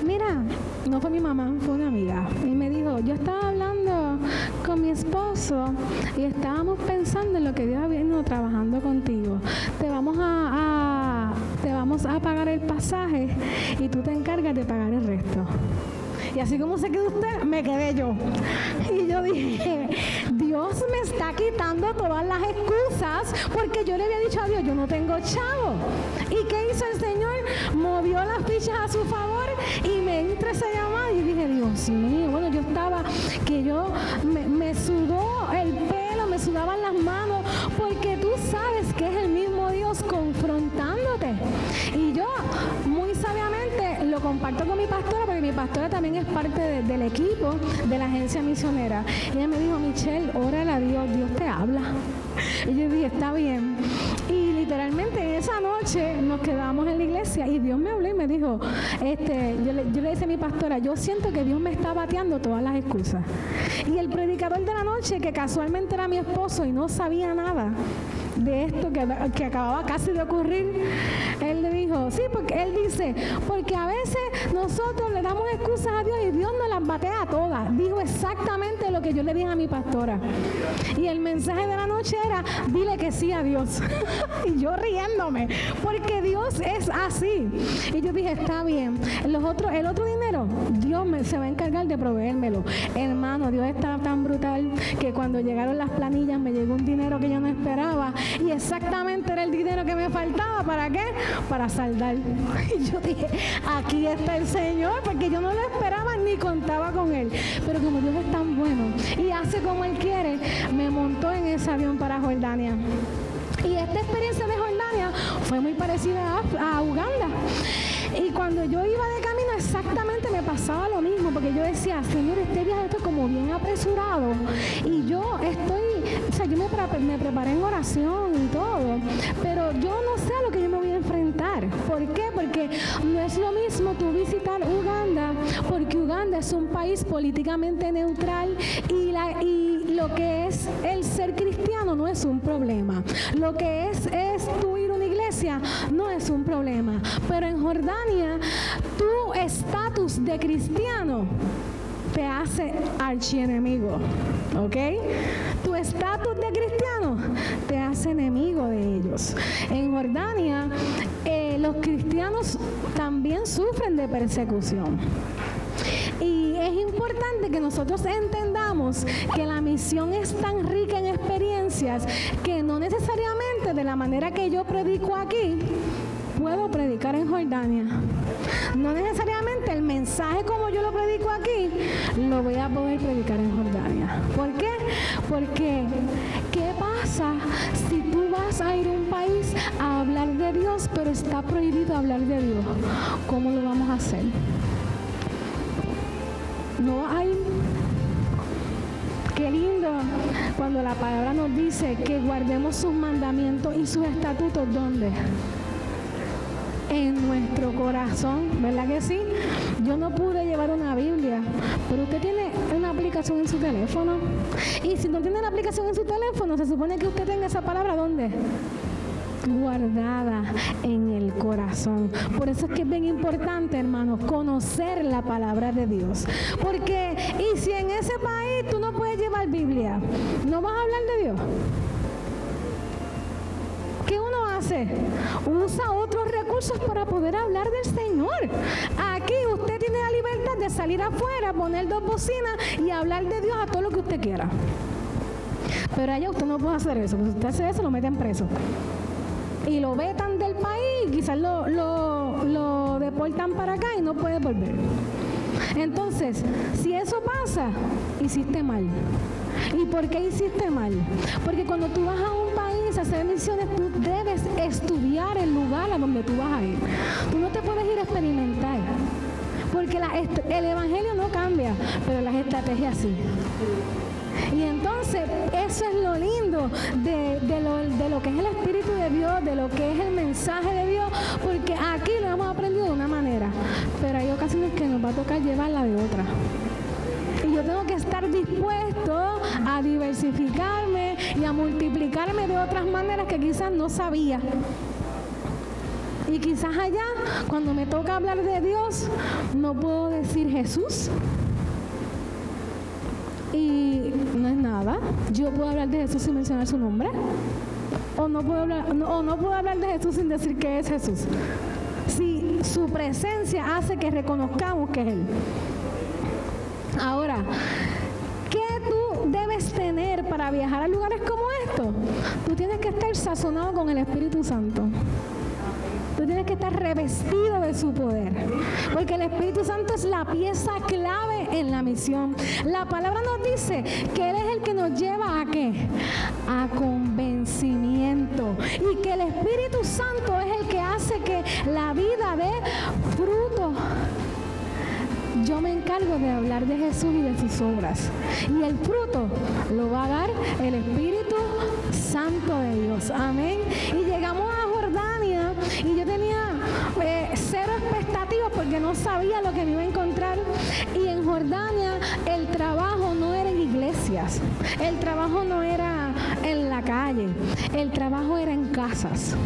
mira, no fue mi mamá, fue una amiga. Y me dijo, yo estaba hablando con mi esposo y estábamos pensando en lo que Dios había venido trabajando contigo. Te vamos a pagar el pasaje y tú te encargas de pagar el resto. Y así como se quedó usted, me quedé yo. Y yo dije, Dios me está quitando todas las excusas porque yo le había dicho a Dios, yo no tengo chavo. ¿Y qué hizo el Señor? Movió las fichas a su favor y me entró esa llamada y dije, Dios mío, bueno, yo estaba, que yo me sudó el pelo, me sudaban las manos, porque tú sabes que es el mismo Dios confrontándote. Y yo, muy sabiamente, lo comparto con mi pastora, porque mi pastora también es parte del equipo de la agencia misionera. Y ella me dijo, Michelle, órale a Dios, Dios te habla. Y yo dije, está bien. Y literalmente esa noche nos quedamos en la iglesia y Dios me habló y me dijo, yo le decía a mi pastora, yo siento que Dios me está bateando todas las excusas. Y el predicador de la noche, que casualmente era mi esposo y no sabía nada de esto que acababa casi de ocurrir, él le dijo, sí, porque él dice, porque a veces nosotros le damos excusas a Dios y Dios nos las batea todas. Dijo exactamente lo que yo le dije a mi pastora. Y el mensaje de la noche era, dile que sí a Dios. Y yo riéndome, porque Dios es así. Y yo dije, está bien. El otro dinero, Dios se va a encargar de proveérmelo. Hermano, Dios está tan brutal que cuando llegaron las planillas me llegó un dinero que yo no esperaba. Y exactamente era el dinero que me faltaba. ¿Para qué? Para saldar. Y yo dije, aquí está el Señor, porque yo no lo esperaba ni contaba con Él. Pero como Dios es tan bueno y hace como Él quiere, me montó en ese avión para Jordania. Y esta experiencia de Jordania fue muy parecida a Uganda. Y cuando yo iba de camino, exactamente me pasaba lo mismo, porque yo decía, Señor, este viaje está como bien apresurado. Y yo me preparé en oración y todo, pero yo no sé a lo que yo me voy a enfrentar. ¿Por qué? Porque no es lo mismo tú visitar Uganda, porque Uganda es un país políticamente neutral y lo que es el ser cristiano no es un problema. Lo que es tú ir a una iglesia no es un problema. Pero en Jordania, tu estatus de cristiano te hace archienemigo, ¿ok? Tu estatus de cristiano te hace enemigo de ellos. En Jordania, los cristianos también sufren de persecución. Y es importante que nosotros entendamos que la misión es tan rica en experiencias que no necesariamente de la manera que yo predico aquí puedo predicar en Jordania. No necesariamente el mensaje como yo lo predico aquí lo voy a poder predicar en Jordania. ¿Por qué? Porque ¿qué pasa si tú vas a ir a un país a hablar de Dios, pero está prohibido hablar de Dios? ¿Cómo lo vamos a hacer? no hay. Qué lindo cuando la palabra nos dice que guardemos sus mandamientos y sus estatutos, ¿dónde? En nuestro corazón, ¿verdad que sí? Yo no pude llevar una Biblia, pero usted tiene una aplicación en su teléfono. Y si no tiene la aplicación en su teléfono, se supone que usted tenga esa palabra, ¿dónde? Guardada en el corazón. Por eso es que es bien importante, hermanos, conocer la palabra de Dios. Porque, y si en ese país tú no puedes llevar Biblia, ¿no vas a hablar de Dios? ¿Qué uno hace? Usa otros recursos para poder hablar del Señor. Aquí usted tiene la libertad de salir afuera, poner 2 bocinas y hablar de Dios a todo lo que usted quiera. Pero allá usted no puede hacer eso. Si usted hace eso, lo meten preso. Y lo vetan del país, quizás lo deportan para acá y no puede volver. Entonces, si eso pasa, hiciste mal. ¿Y por qué hiciste mal? Porque cuando tú vas a un país a hacer misiones, tú debes estudiar el lugar a donde tú vas a ir. Tú no te puedes ir a experimentar. Porque el evangelio no cambia, pero las estrategias sí. Y entonces, eso es lo lindo de lo que es el Espíritu de Dios, de lo que es el mensaje de Dios, porque aquí lo hemos aprendido de una manera, pero hay ocasiones que nos va a tocar llevarla de otra. Y yo tengo que estar dispuesto a diversificarme y a multiplicarme de otras maneras que quizás no sabía. Y quizás allá, cuando me toca hablar de Dios, no puedo decir Jesús. Y no es nada. Yo puedo hablar de Jesús sin mencionar su nombre. O no puedo hablar de Jesús sin decir que es Jesús. Si su presencia hace que reconozcamos que es Él. Ahora, ¿qué tú debes tener para viajar a lugares como estos? Tú tienes que estar sazonado con el Espíritu Santo. Tú tienes que estar revestido de su poder, porque el Espíritu Santo es la pieza clave en la misión. La palabra nos dice que Él es el que nos lleva ¿a qué? A convencimiento, y que el Espíritu Santo es el que hace que la vida dé fruto. Yo me encargo de hablar de Jesús y de sus obras, y el fruto lo va a dar el Espíritu Santo de Dios. Amén. Y llegamos a Jordania y yo tenía cero expectativas porque no sabía lo que me iba a encontrar. Y en Jordania el trabajo no era en iglesias, el trabajo no era en la calle, el trabajo era en casas.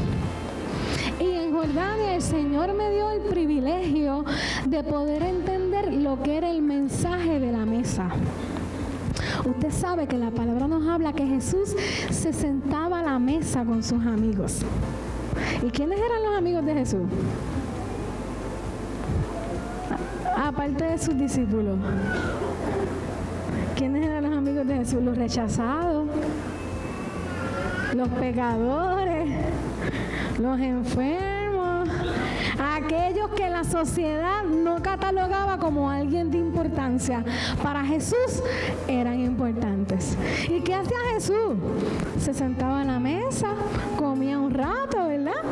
Y en Jordania el Señor me dio el privilegio de poder entender lo que era el mensaje de la mesa. Usted sabe que la palabra nos habla que Jesús se sentaba a la mesa con sus amigos. ¿Y quiénes eran los amigos de Jesús? Aparte de sus discípulos. ¿Quiénes eran los amigos de Jesús? Los rechazados, los pecadores, los enfermos, aquellos que la sociedad no catalogaba como alguien de importancia. Para Jesús eran importantes. ¿Y qué hacía Jesús? Se sentaba a la mesa, comía un rato, ¿verdad?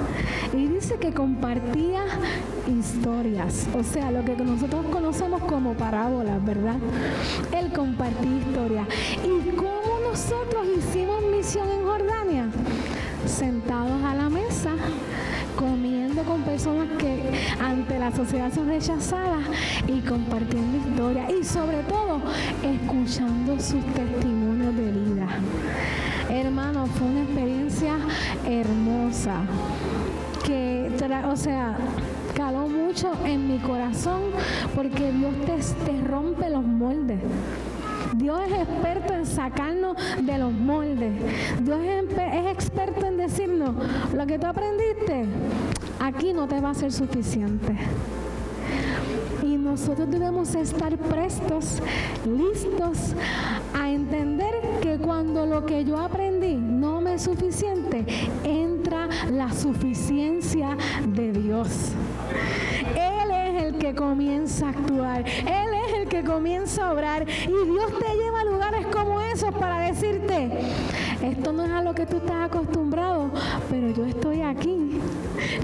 Y dice que compartía historias, o sea, lo que nosotros conocemos como parábolas, ¿verdad? Él compartía historias. ¿Y cómo nosotros hicimos misión en Jordania? Sentados a la mesa, comiendo con personas que ante la sociedad son rechazadas y compartiendo historias, y sobre todo escuchando sus testimonios de vida. Hermano, fue una experiencia hermosa que, caló mucho en mi corazón, porque Dios te rompe los moldes. Dios es experto en sacarnos de los moldes. Dios es experto en decirnos, lo que tú aprendiste, aquí no te va a ser suficiente. Y nosotros debemos estar prestos, listos a entender que cuando lo que yo aprendí no me es suficiente, entra la suficiencia de Dios. Él es el que comienza a actuar, Él es el que comienza a obrar, y Dios te lleva a lugares como esos para decirte, esto no es a lo que tú estás acostumbrado, pero yo estoy aquí,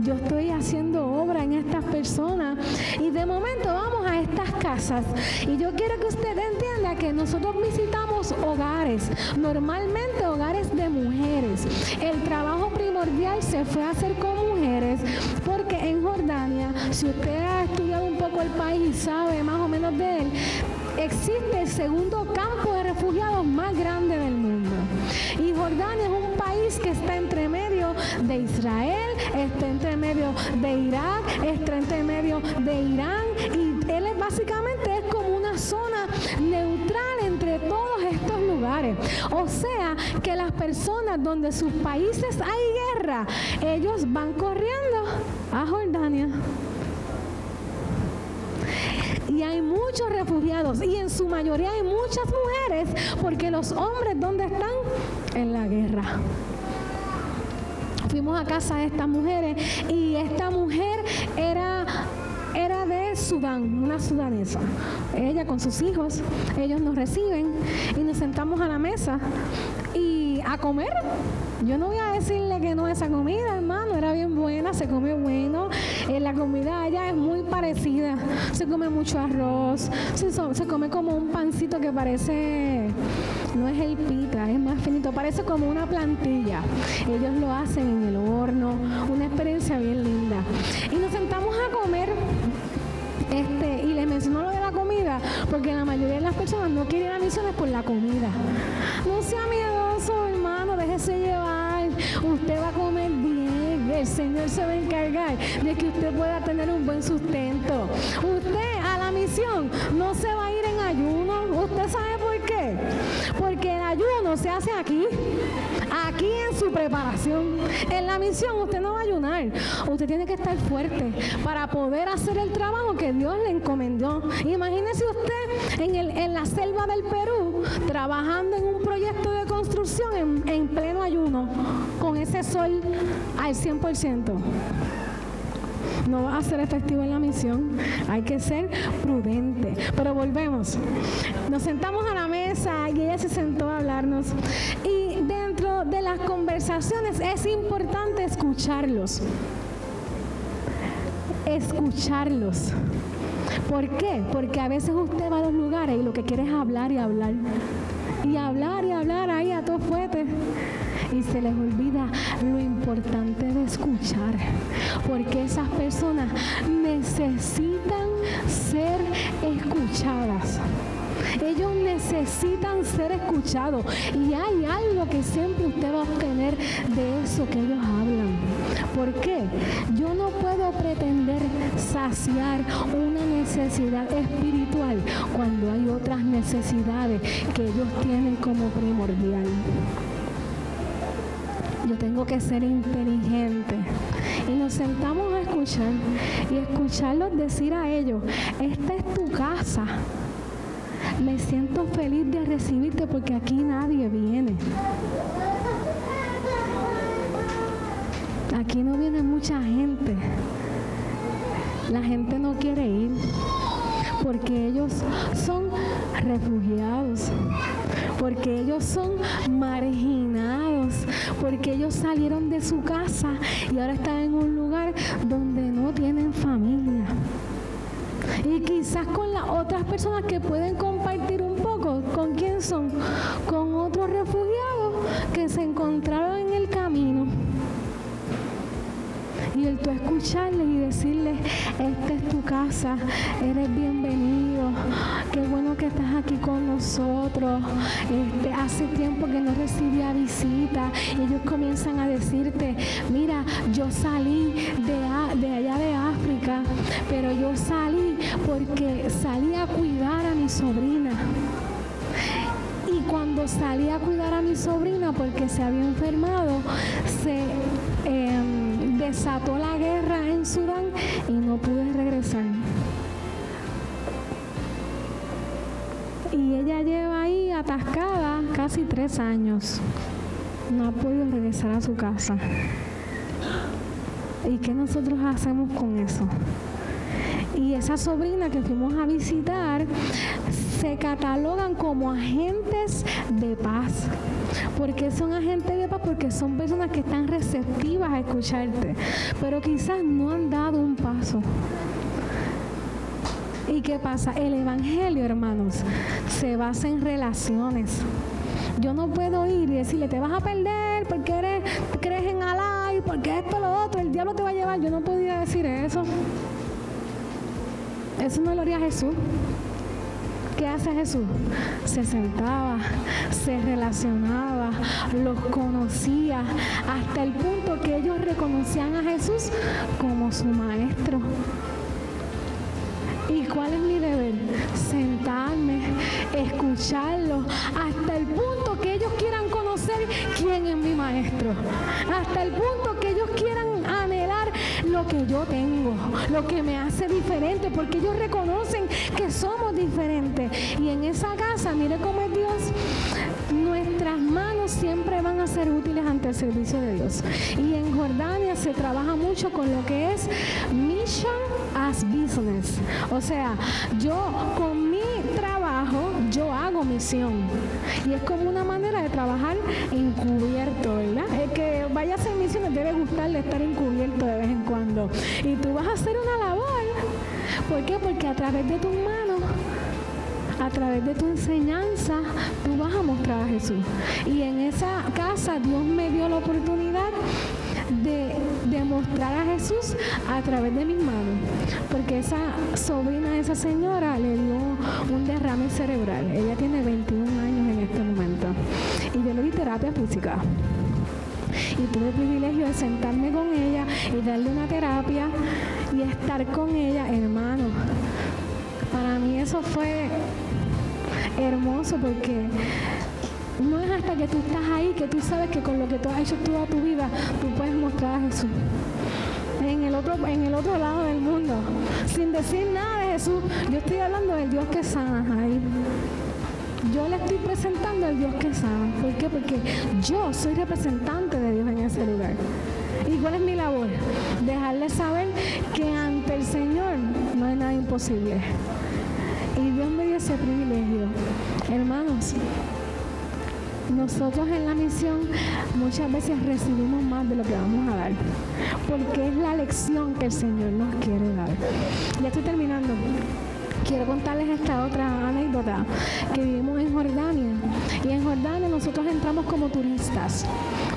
yo estoy haciendo obra en estas personas. Y de momento vamos a estas casas. Y yo quiero que usted entienda que nosotros visitamos hogares, normalmente hogares de mujeres. El trabajo primordial se fue a hacer con mujeres, porque en Jordania, si usted ha estudiado un poco el país y sabe más o menos de él, existe el segundo campo de refugiados más grande del mundo. Y Jordania es un país que está entre medio de Israel, está entre medio de Irak, está entre medio de Irán, y él básicamente es como una zona neutral entre todos estos lugares. O sea, que las personas donde sus países hay guerra, ellos van corriendo a Jordania. Y hay muchos refugiados, y en su mayoría hay muchas mujeres, porque los hombres, ¿dónde están? En la guerra. Fuimos a casa de estas mujeres, y esta mujer era de Sudán, una sudanesa. Ella con sus hijos, ellos nos reciben y nos sentamos a la mesa y a comer. Yo no voy a decirle que no a esa comida, hermano, era bien buena, se come bueno. La comida allá es muy parecida, se come mucho arroz, se come como un pancito que parece, no es el pita, es más finito, parece como una plantilla. Ellos lo hacen en el horno, una experiencia bien linda. Y nos sentamos a comer. Y les menciono lo de la comida, porque la mayoría de las personas no quieren ir a misiones por la comida. No sea miedoso, hermano, déjese llevar. Usted va a comer bien. El Señor se va a encargar de que usted pueda tener un buen sustento. Usted a la misión no se va a ir en ayuno. ¿Usted sabe por qué? Porque el ayuno se hace aquí en su preparación. En la misión usted no va a ayunar. Usted tiene que estar fuerte para poder hacer el trabajo que Dios le encomendó. Imagínese usted en la selva del Perú, trabajando en un proyecto de construcción en pleno ayuno, con ese sol al 100%. No va a ser efectivo en la misión. Hay que ser prudente. Pero volvemos. Nos sentamos a la mesa y ella se sentó a hablarnos. Y dentro de las conversaciones es importante escucharlos. Escucharlos. ¿Por qué? Porque a veces usted va a los lugares y lo que quiere es hablar y hablar. Y hablar y hablar ahí a todo fuerte. Y se les olvida lo importante de escuchar, porque esas personas necesitan ser escuchadas. Ellos necesitan ser escuchados, y hay algo que siempre usted va a obtener de eso que ellos hablan. ¿Por qué? Yo no puedo pretender saciar una necesidad espiritual cuando hay otras necesidades que ellos tienen como primordial. Yo tengo que ser inteligente. Y nos sentamos a escuchar y escucharlos decir a ellos: esta es tu casa. Me siento feliz de recibirte porque aquí nadie viene. Aquí no viene mucha gente. La gente no quiere ir porque ellos son refugiados, porque ellos son marginados, porque ellos salieron de su casa y ahora están en un lugar donde no tienen familia. Y quizás con las otras personas que pueden compartir un poco, ¿con quién son? Con otros refugiados que se encontraron en el camino. Y el tú escucharles y decirles: esta es tu casa, eres bienvenido, qué bueno que estás aquí con nosotros, hace tiempo que no recibía visita. Y ellos comienzan a decirte: mira, yo salí de allá de África, pero yo salí porque salí a cuidar a mi sobrina. Y cuando salí a cuidar a mi sobrina porque se había enfermado, se desató la guerra en Sudán y no pude regresar. Y ella lleva ahí atascada casi 3 años. No ha podido regresar a su casa. ¿Y qué nosotros hacemos con eso? Y esa sobrina que fuimos a visitar se catalogan como agentes de paz. ¿Por qué son agentes de paz? Porque son personas que están receptivas a escucharte, pero quizás no han dado un paso. ¿Y qué pasa? El evangelio, hermanos, se basa en relaciones. Yo no puedo ir y decirle, te vas a perder porque crees en Alá y porque esto, lo otro, el diablo te va a llevar. Yo no podía decir eso. Eso no lo haría Jesús. ¿Qué hace Jesús? Se sentaba, se relacionaba, los conocía, hasta el punto que ellos reconocían a Jesús como su maestro. ¿Y cuál es mi deber? Sentarme, escucharlo, hasta el punto que ellos quieran conocer quién es mi maestro. Hasta el punto que ellos quieran anhelar lo que yo tengo, lo que me hace diferente, porque ellos reconocen que somos diferentes. Y en esa casa, mire cómo es Dios, nuestras manos siempre van a ser útiles ante el servicio de Dios. Y en Jordania se trabaja mucho con lo que es mission as business. O sea, yo con mi trabajo, yo hago misión. Y es como una manera de trabajar encubierto, ¿verdad? El que vaya a hacer misiones debe gustarle estar encubierto de vez en cuando. Y tú vas a hacer una labor. ¿Por qué? Porque a través de tus manos, a través de tu enseñanza, tú vas a mostrar a Jesús. Y en esa casa Dios me dio la oportunidad de mostrar a Jesús a través de mis manos, porque esa sobrina de esa señora le dio un derrame cerebral. Ella tiene 21 años en este momento y yo le di terapia física y tuve el privilegio de sentarme con ella y darle una terapia y estar con ella. Hermano, para mí eso fue hermoso, porque no es hasta que tú estás ahí que tú sabes que con lo que tú has hecho toda tu vida, tú puedes mostrar a Jesús en el otro lado del mundo, sin decir nada de Jesús. Yo estoy hablando del Dios que sana ahí. Yo le estoy presentando al Dios que sana. ¿Por qué? Porque yo soy representante de Dios en ese lugar. ¿Y cuál es mi labor? Dejarle saber que ante el Señor no hay nada imposible. Y Dios me dio ese privilegio. Hermanos, nosotros en la misión muchas veces recibimos más de lo que vamos a dar, porque es la lección que el Señor nos quiere dar. Ya estoy terminando. Quiero contarles esta otra anécdota, que vivimos en Jordania. Y en Jordania nosotros entramos como turistas.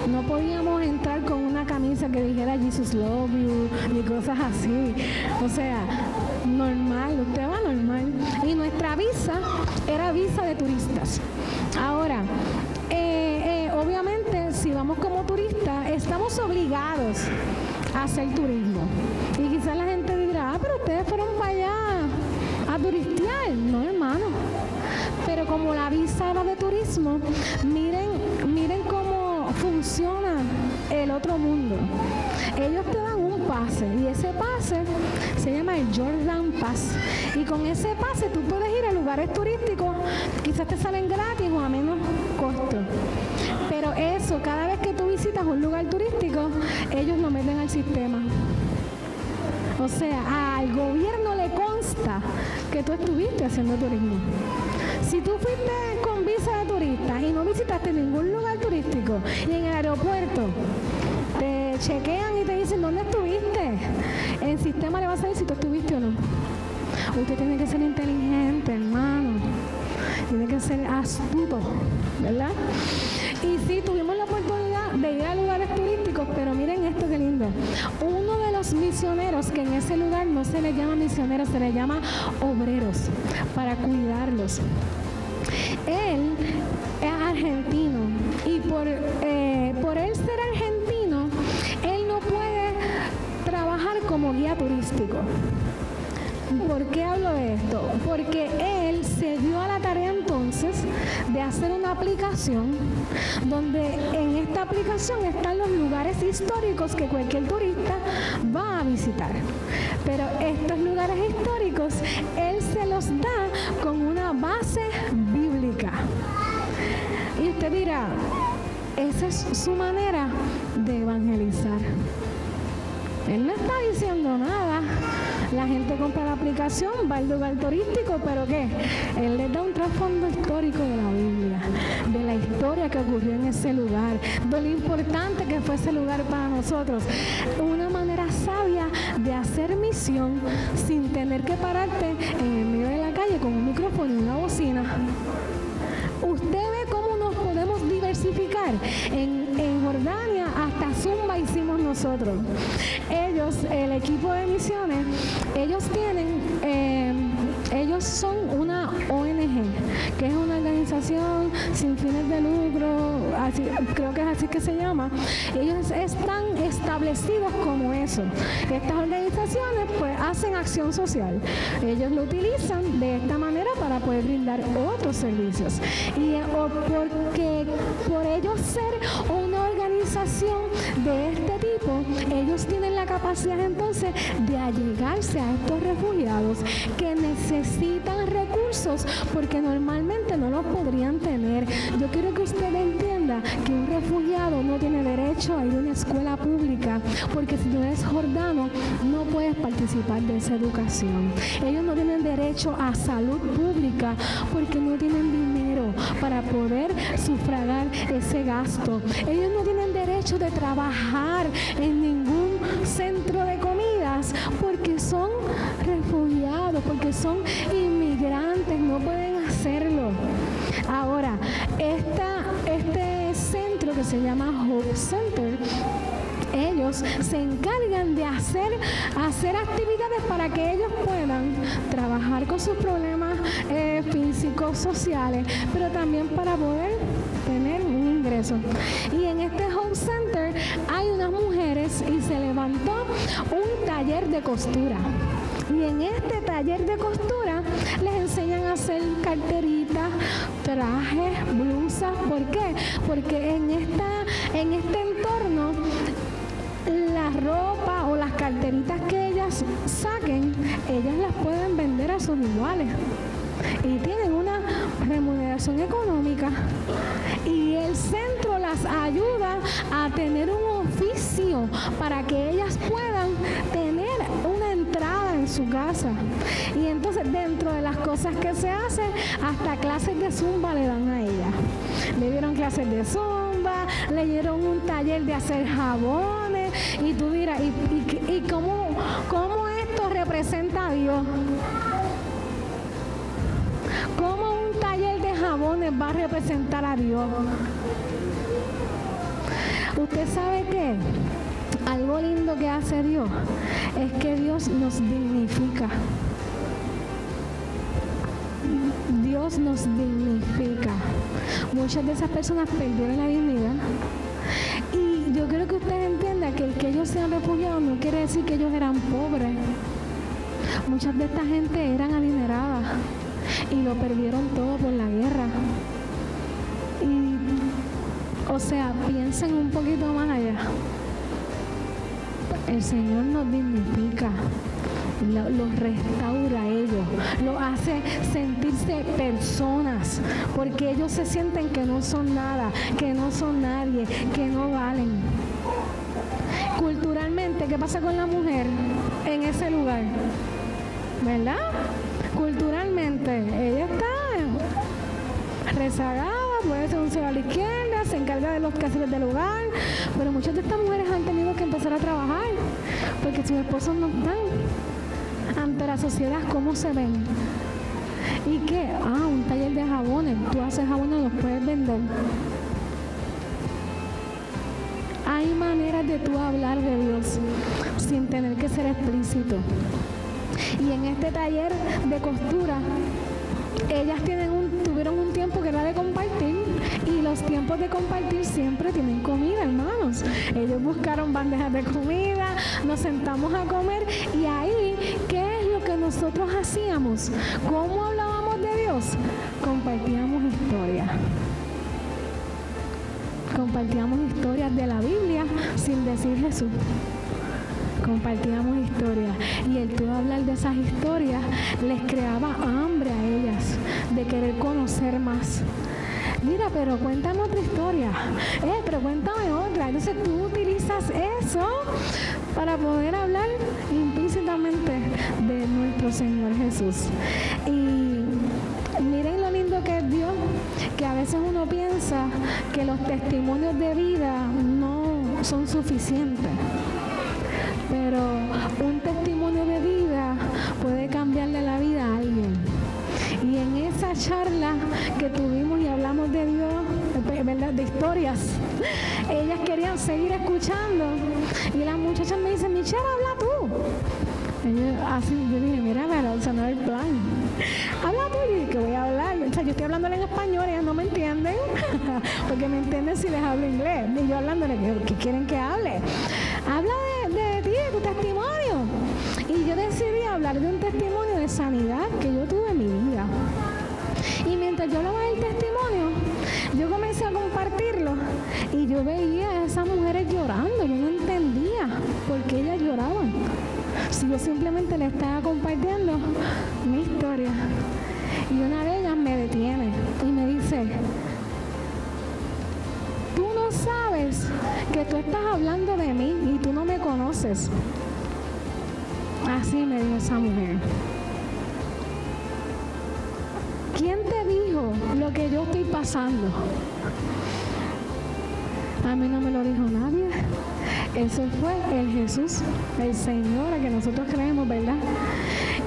No podíamos entrar con una camisa que dijera Jesus love you, ni cosas así. O sea, normal, usted va normal. Y nuestra visa era visa de turistas. Ahora, obviamente, si vamos como turistas, estamos obligados a hacer turismo. Y quizás la gente dirá, pero ustedes fueron para allá a turistear. No, hermano. Pero como la visa era de turismo, miren cómo funciona el otro mundo. Ellos te dan un pase, y ese pase se llama el Jordan Pass. Y con ese pase tú puedes ir a lugares turísticos, quizás te salen gratis o a menos costo. Pero eso, cada vez que tú visitas un lugar turístico, ellos lo meten al sistema. O sea, al gobierno le consta que tú estuviste haciendo turismo. Si tú fuiste con visa de turista y no visitaste ningún lugar turístico, y en el aeropuerto te chequean y te dicen dónde estuviste, el sistema le va a saber si tú estuviste o no. Usted tiene que ser inteligente, hermano. Tiene que ser astuto, ¿verdad? Y sí, tuvimos la oportunidad de ir a lugares turísticos, pero miren esto qué lindo. Uno de los misioneros, que en ese lugar no se le llama misioneros, se le llama obreros, para cuidarlos. Él es argentino, y por él ser argentino, él no puede trabajar como guía turístico. ¿Por qué hablo de esto? Porque él se dio a la tarea entonces de hacer una aplicación donde en esta aplicación están los lugares históricos que cualquier turista va a visitar. Pero estos lugares históricos él se los da con una base bíblica. Y usted dirá, esa es su manera de evangelizar. Él no está diciendo nada. La gente compra la aplicación, va al lugar turístico, pero ¿qué? Él les da un trasfondo histórico de la Biblia, de la historia que ocurrió en ese lugar, de lo importante que fue ese lugar para nosotros. Una manera sabia de hacer misión sin tener que pararte en el medio de la calle con un micrófono y una bocina. Usted ve cómo nos podemos diversificar. En Jordania hasta Zumba hicimos nosotros. Ellos, el equipo de misiones, ellos son una ONG, que es una organización sin fines de lucro, así, creo que es así que se llama. Ellos están establecidos como eso. Estas organizaciones pues hacen acción social. Ellos lo utilizan de esta manera para poder brindar otros servicios. Porque por ellos ser una organización de este tipo, ellos tienen la capacidad entonces de allegarse a estos refugiados que necesitan recursos porque normalmente no los podrían tener. Yo quiero que usted entienda que un refugiado no tiene derecho a ir a una escuela pública, porque si tú eres jordano no puedes participar de esa educación. Ellos no tienen derecho a salud pública porque no tienen dinero para poder sufragar ese gasto. Ellos no tienen derecho de trabajar en ningún centro de comidas porque son refugiados, porque son inmigrantes, no pueden hacerlo. Ahora, este centro que se llama Hope Center, ellos se encargan de hacer actividades para que ellos puedan trabajar con sus problemas físicos, sociales, pero también para poder tener un ingreso. Y en este Home Center hay unas mujeres y se levantó un taller de costura. Y en este taller de costura les enseñan a hacer carteritas, trajes, blusas. ¿Por qué? Porque en este entorno la ropa o las carteritas que ellas saquen, ellas las pueden vender a sus iguales y tienen una remuneración económica, y el centro las ayuda a tener un oficio para que ellas puedan tener una entrada en su casa. Y entonces dentro de las cosas que se hacen, hasta clases de Zumba le dan a ellas. Le dieron clases de Zumba, le dieron un taller de hacer jabones, y tú dirás, ¿y cómo esto representa a Dios? ¿Cómo un taller de jabones va a representar a Dios? ¿Usted sabe qué? Algo lindo que hace Dios es que Dios nos dignifica. Dios nos dignifica. Muchas de esas personas perdieron la dignidad. Y yo quiero que usted entienda que el que ellos sean refugiados no quiere decir que ellos eran pobres. Muchas de esta gente eran adineradas y lo perdieron todo por la guerra. Y, o sea, piensen un poquito más allá. El Señor nos dignifica, los restaura a ellos, los hace sentirse personas, porque ellos se sienten que no son nada, que no son nadie, que no valen. Culturalmente, ¿qué pasa con la mujer en ese lugar? ¿Verdad? Culturalmente, ella está rezagada, puede ser un cero a la izquierda, se encarga de los quehaceres del hogar, pero muchas de estas mujeres han tenido que empezar a trabajar porque sus esposos no están. Ante la sociedad, ¿cómo se ven? ¿Y qué? Un taller de jabones. Tú haces jabones, los puedes vender. Hay maneras de tú hablar de Dios sin tener que ser explícito. Y en este taller de costura, ellas tuvieron un tiempo que era de compartir, y los tiempos de compartir siempre tienen comida, hermanos. Ellos buscaron bandejas de comida, nos sentamos a comer, y ahí, ¿qué es lo que nosotros hacíamos? ¿Cómo hablábamos de Dios? Compartíamos historias. Compartíamos historias de la Biblia sin decir Jesús. Compartíamos historias, y el tú hablar de esas historias les creaba hambre a ellas de querer conocer más. Mira, pero cuéntame otra historia. Pero cuéntame otra. Entonces tú utilizas eso para poder hablar implícitamente de nuestro Señor Jesús. Y miren lo lindo que es Dios, que a veces uno piensa que los testimonios de vida no son suficientes. Pero un testimonio de vida puede cambiarle la vida a alguien. Y en esa charla que tuvimos y hablamos de Dios, ¿verdad?, de historias, ellas querían seguir escuchando. Y las muchachas me dicen, Michelle, habla tú. Yo dije, mira, pero ese no es el plan. Habla tú, y que voy a hablar. O sea, yo estoy hablándole en español, ellas no me entienden, porque me entienden si les hablo inglés. Y yo hablándole, ¿qué quieren que hable? Habla de ti, de tu testimonio. Y yo decidí hablar de un testimonio de sanidad que yo tuve en mi vida. Y mientras yo hablaba del testimonio, yo comencé a compartirlo y yo veía a esas mujeres llorando. Yo no entendía por qué ellas lloraban, si yo simplemente le estaba compartiendo mi historia. Y una de ellas me detiene y me dice, tú no sabes que tú estás hablando de mí y tú no me conoces. Así me dijo esa mujer. ¿Quién te dijo lo que yo estoy pasando? A mí no me lo dijo nadie. Eso fue el Jesús, el Señor, a que nosotros creemos, ¿verdad?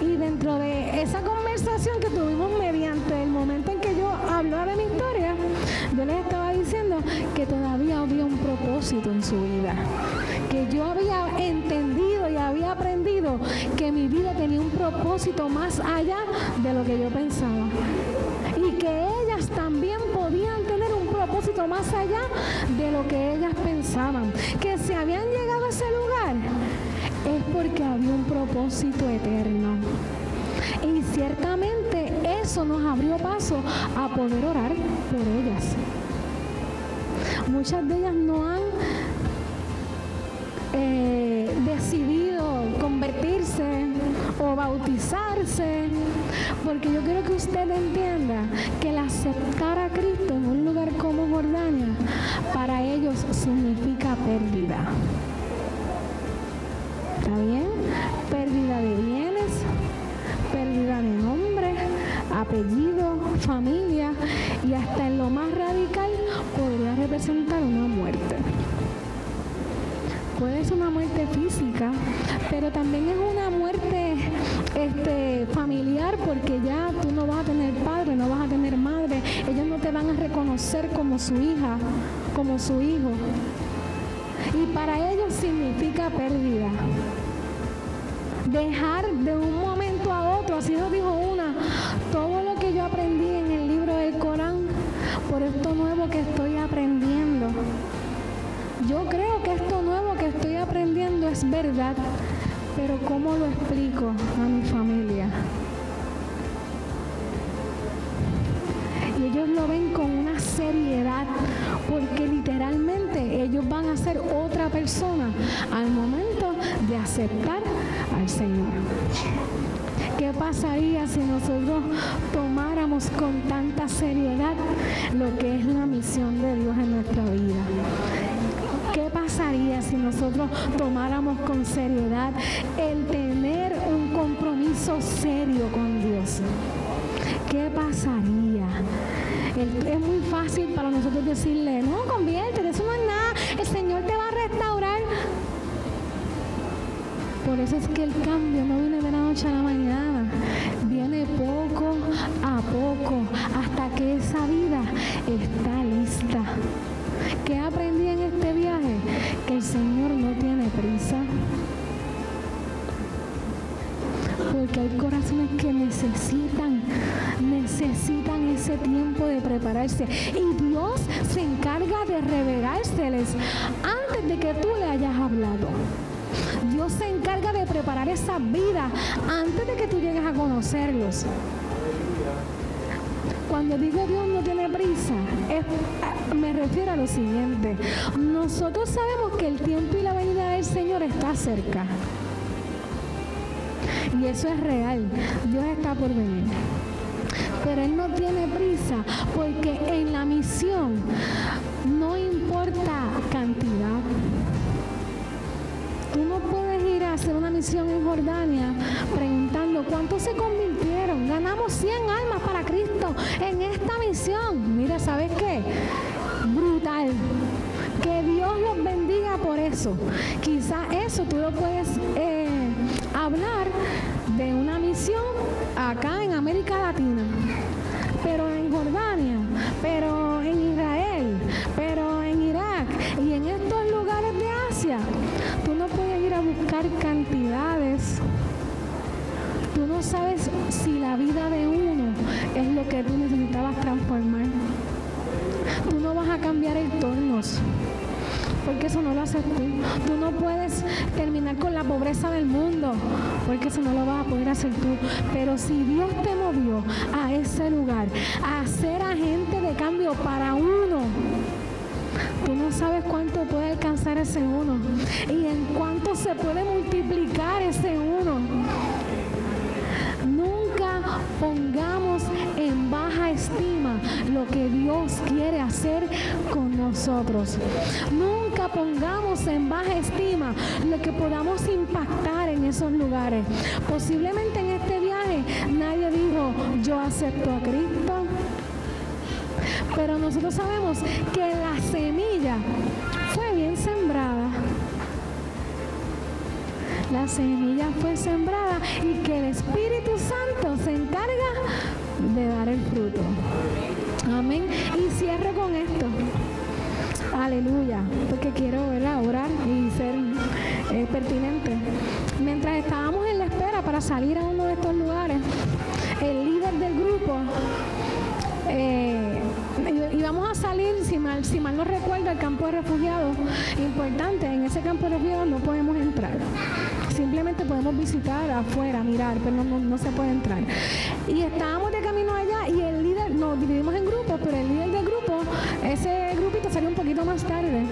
Y dentro de esa conversación que tuvimos mediante el momento en que yo hablaba de mi historia, yo les estaba diciendo que todavía había un propósito en su vida, que yo había entendido y había aprendido que mi vida tenía un propósito más allá de lo que yo pensaba, y que ellas también podían tener un propósito más allá de lo que ellas pensaban, que si habían llegado a ese lugar es porque había un propósito eterno. Y ciertamente eso nos abrió paso a poder orar por ellas. Muchas de ellas no han decidido convertirse o bautizarse, porque yo quiero que usted entienda que el aceptar a Cristo en un lugar como Jordania para ellos significa pérdida. ¿Está bien? Pérdida de bienes, pérdida de nombre, apellido, familia, y hasta en lo más radical podría representar una muerte. Puede ser una muerte física, pero también es una muerte familiar, porque ya tú no vas a tener padre, no vas a tener madre, ellos no te van a reconocer como su hija, como su hijo. Y para ellos significa pérdida. Dejar de un momento a otro, así nos dijo una, todo lo que yo aprendí en el libro del Corán, por esto nuevo que estoy aprendiendo. Yo creo que esto nuevo que estoy aprendiendo es verdad, pero ¿cómo lo explico a mi familia? Y ellos lo ven con una seriedad, porque literalmente ellos van a ser otra persona al momento de aceptar al Señor. ¿Qué pasaría si nosotros tomáramos con tanta seriedad lo que es la misión de Dios en nuestra vida? ¿Qué pasaría si nosotros tomáramos con seriedad el tener un compromiso serio con Dios? ¿Qué pasaría? Es muy fácil para nosotros decirle, no, conviértete, eso no es nada, el Señor te va a restaurar. Por eso es que el cambio no viene de la noche a la mañana, viene poco a poco, hasta que esa vida está lista. ¿Qué aprendí en este viaje? Que el Señor no tiene prisa. Porque hay corazones que necesitan ese tiempo de prepararse. Y Dios se encarga de revelárseles antes de que tú le hayas hablado. Dios se encarga de preparar esa vida antes de que tú llegues a conocerlos. Cuando digo Dios no tiene prisa, me refiero a lo siguiente. Nosotros sabemos que el tiempo y la venida del Señor está cerca. Y eso es real. Dios está por venir. pero Él no tiene prisa, porque en la misión no importa cantidad. Tú no puedes ir a hacer una misión en Jordania preguntando cuántos se convirtieron. Ganamos 100 almas para Cristo en esta misión. Mira, ¿sabes qué? Brutal. Que Dios los bendiga por eso. Quizás eso tú lo puedes hablar de una misión acá en América Latina, pero en Jordania, pero en Israel, pero en Irak y en estos lugares de Asia, tú no puedes ir a buscar cantidades. Tú no sabes si la vida de uno es lo que tú necesitabas transformar. Tú no vas a cambiar entornos, porque eso no lo haces tú. Tú no puedes terminar con la pobreza del mundo, porque eso no lo vas a poder hacer tú. Pero si Dios te movió a ese lugar, a ser agente de cambio para uno, tú no sabes cuánto puede alcanzar ese uno y en cuánto se puede multiplicar ese uno. Nunca pongamos en baja estima lo que Dios quiere hacer con nosotros. Nunca pongamos en baja estima lo que podamos impactar en esos lugares. Posiblemente en este viaje nadie dijo, yo acepto a Cristo. Pero nosotros sabemos que la semilla fue bien sembrada. La semilla fue sembrada y que el Espíritu Santo se encarga de dar el fruto. Amén. Y cierro con esto. Aleluya. Porque quiero orar y ser pertinente. Mientras estábamos en la espera para salir a uno de estos lugares, el líder del grupo íbamos a salir, si mal no recuerdo, al campo de refugiados. Importante, en ese campo de refugiados no podemos entrar. Simplemente podemos visitar afuera, mirar, pero no se puede entrar. Y estábamos de camino allá y el líder, nos dividimos en grupos, pero el líder del grupo, ese grupito salió un poquito más tarde.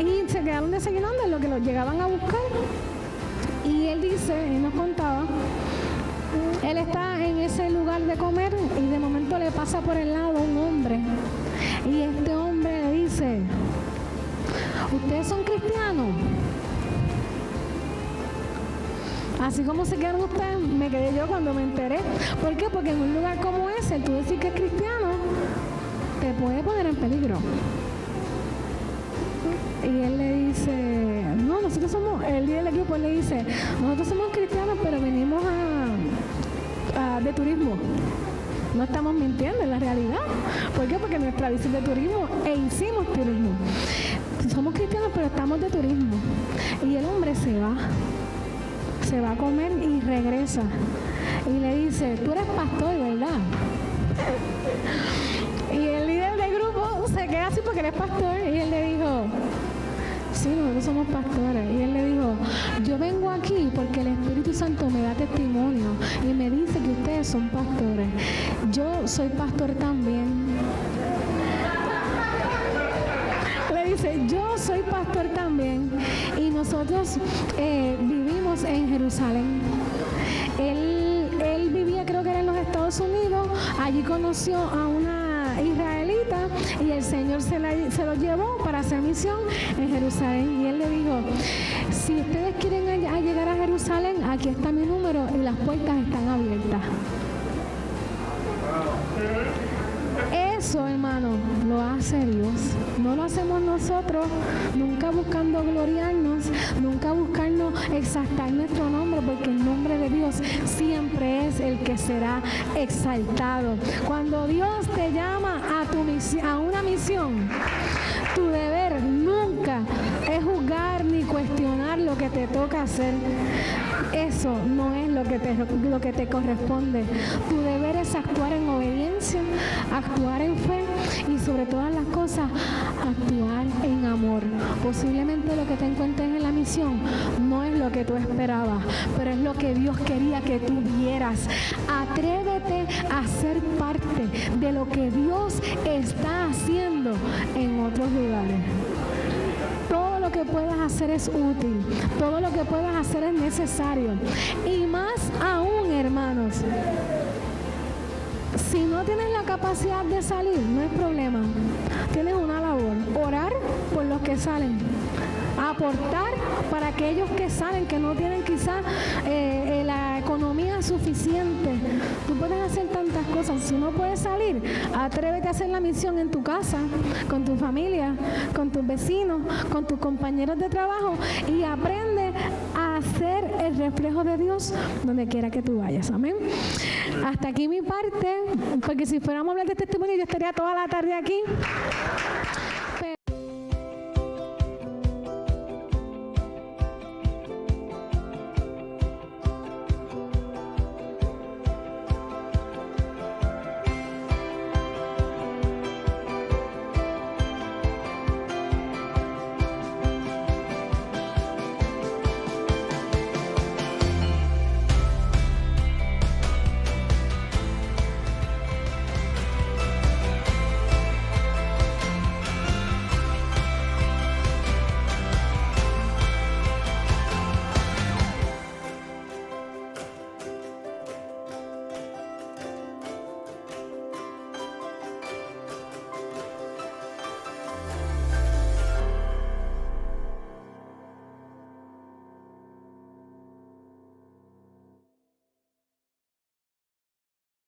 Y se quedaron desayunando en lo que los llegaban a buscar. Y él nos contaba, él está en ese lugar de comer y de momento le pasa por el lado un hombre. Y este hombre le dice, ¿ustedes son cristianos? Así como se quedaron ustedes, me quedé yo cuando me enteré. ¿Por qué? Porque en un lugar como ese, tú decir que es cristiano, te puede poner en peligro. Y él le dice, no, nosotros somos, el líder del equipo le dice, nosotros somos cristianos, pero venimos de turismo. No estamos mintiendo, en la realidad. ¿Por qué? Porque nuestra visita de turismo hicimos turismo. Somos cristianos, pero estamos de turismo. Y el hombre se va a comer y regresa. Y le dice, tú eres pastor, ¿verdad? Y el líder del grupo se queda así porque él es pastor. Y él le dijo, sí, nosotros somos pastores. Y él le dijo, yo vengo aquí porque el Espíritu Santo me da testimonio y me dice que ustedes son pastores. Yo soy pastor también. Le dice, yo soy pastor también. Y nosotros vivimos en Jerusalén. Él vivía, creo que era en los Estados Unidos. Allí conoció a una israelita y el Señor se lo llevó para hacer misión en Jerusalén. Y él le dijo, si ustedes quieren llegar a Jerusalén, aquí está mi número y las puertas están abiertas. Eso, hermano, lo hace Dios. No lo hacemos nosotros, nunca buscando gloriarnos, nunca buscando exaltar nuestro nombre, porque el nombre de Dios siempre es el que será exaltado. Cuando Dios te llama a una misión, tu deber nunca es juzgar ni cuestionar lo que te toca hacer. Eso no es lo que te corresponde. Tu deber es actuar en obediencia, actuar en fe y sobre todas las cosas, actuar en amor. Posiblemente lo que te encuentres en la misión no es lo que tú esperabas, pero es lo que Dios quería que tú vieras. Atrévete a ser parte de lo que Dios está haciendo en otros lugares. Todo lo que puedas hacer es útil, todo lo que puedas hacer es necesario. Y más aún, hermanos, Si no tienes la capacidad de salir, no hay problema. Tienes una labor: orar por los que salen, aportar para aquellos que salen, que no tienen quizás la economía suficiente. Tú puedes hacer tantas cosas. Si no puedes salir, atrévete a hacer la misión en tu casa, con tu familia, con tus vecinos, con tus compañeros de trabajo, y aprende a ser el reflejo de Dios donde quiera que tú vayas. Amén. Hasta aquí mi parte, porque si fuéramos a hablar de testimonio yo estaría toda la tarde aquí. Pero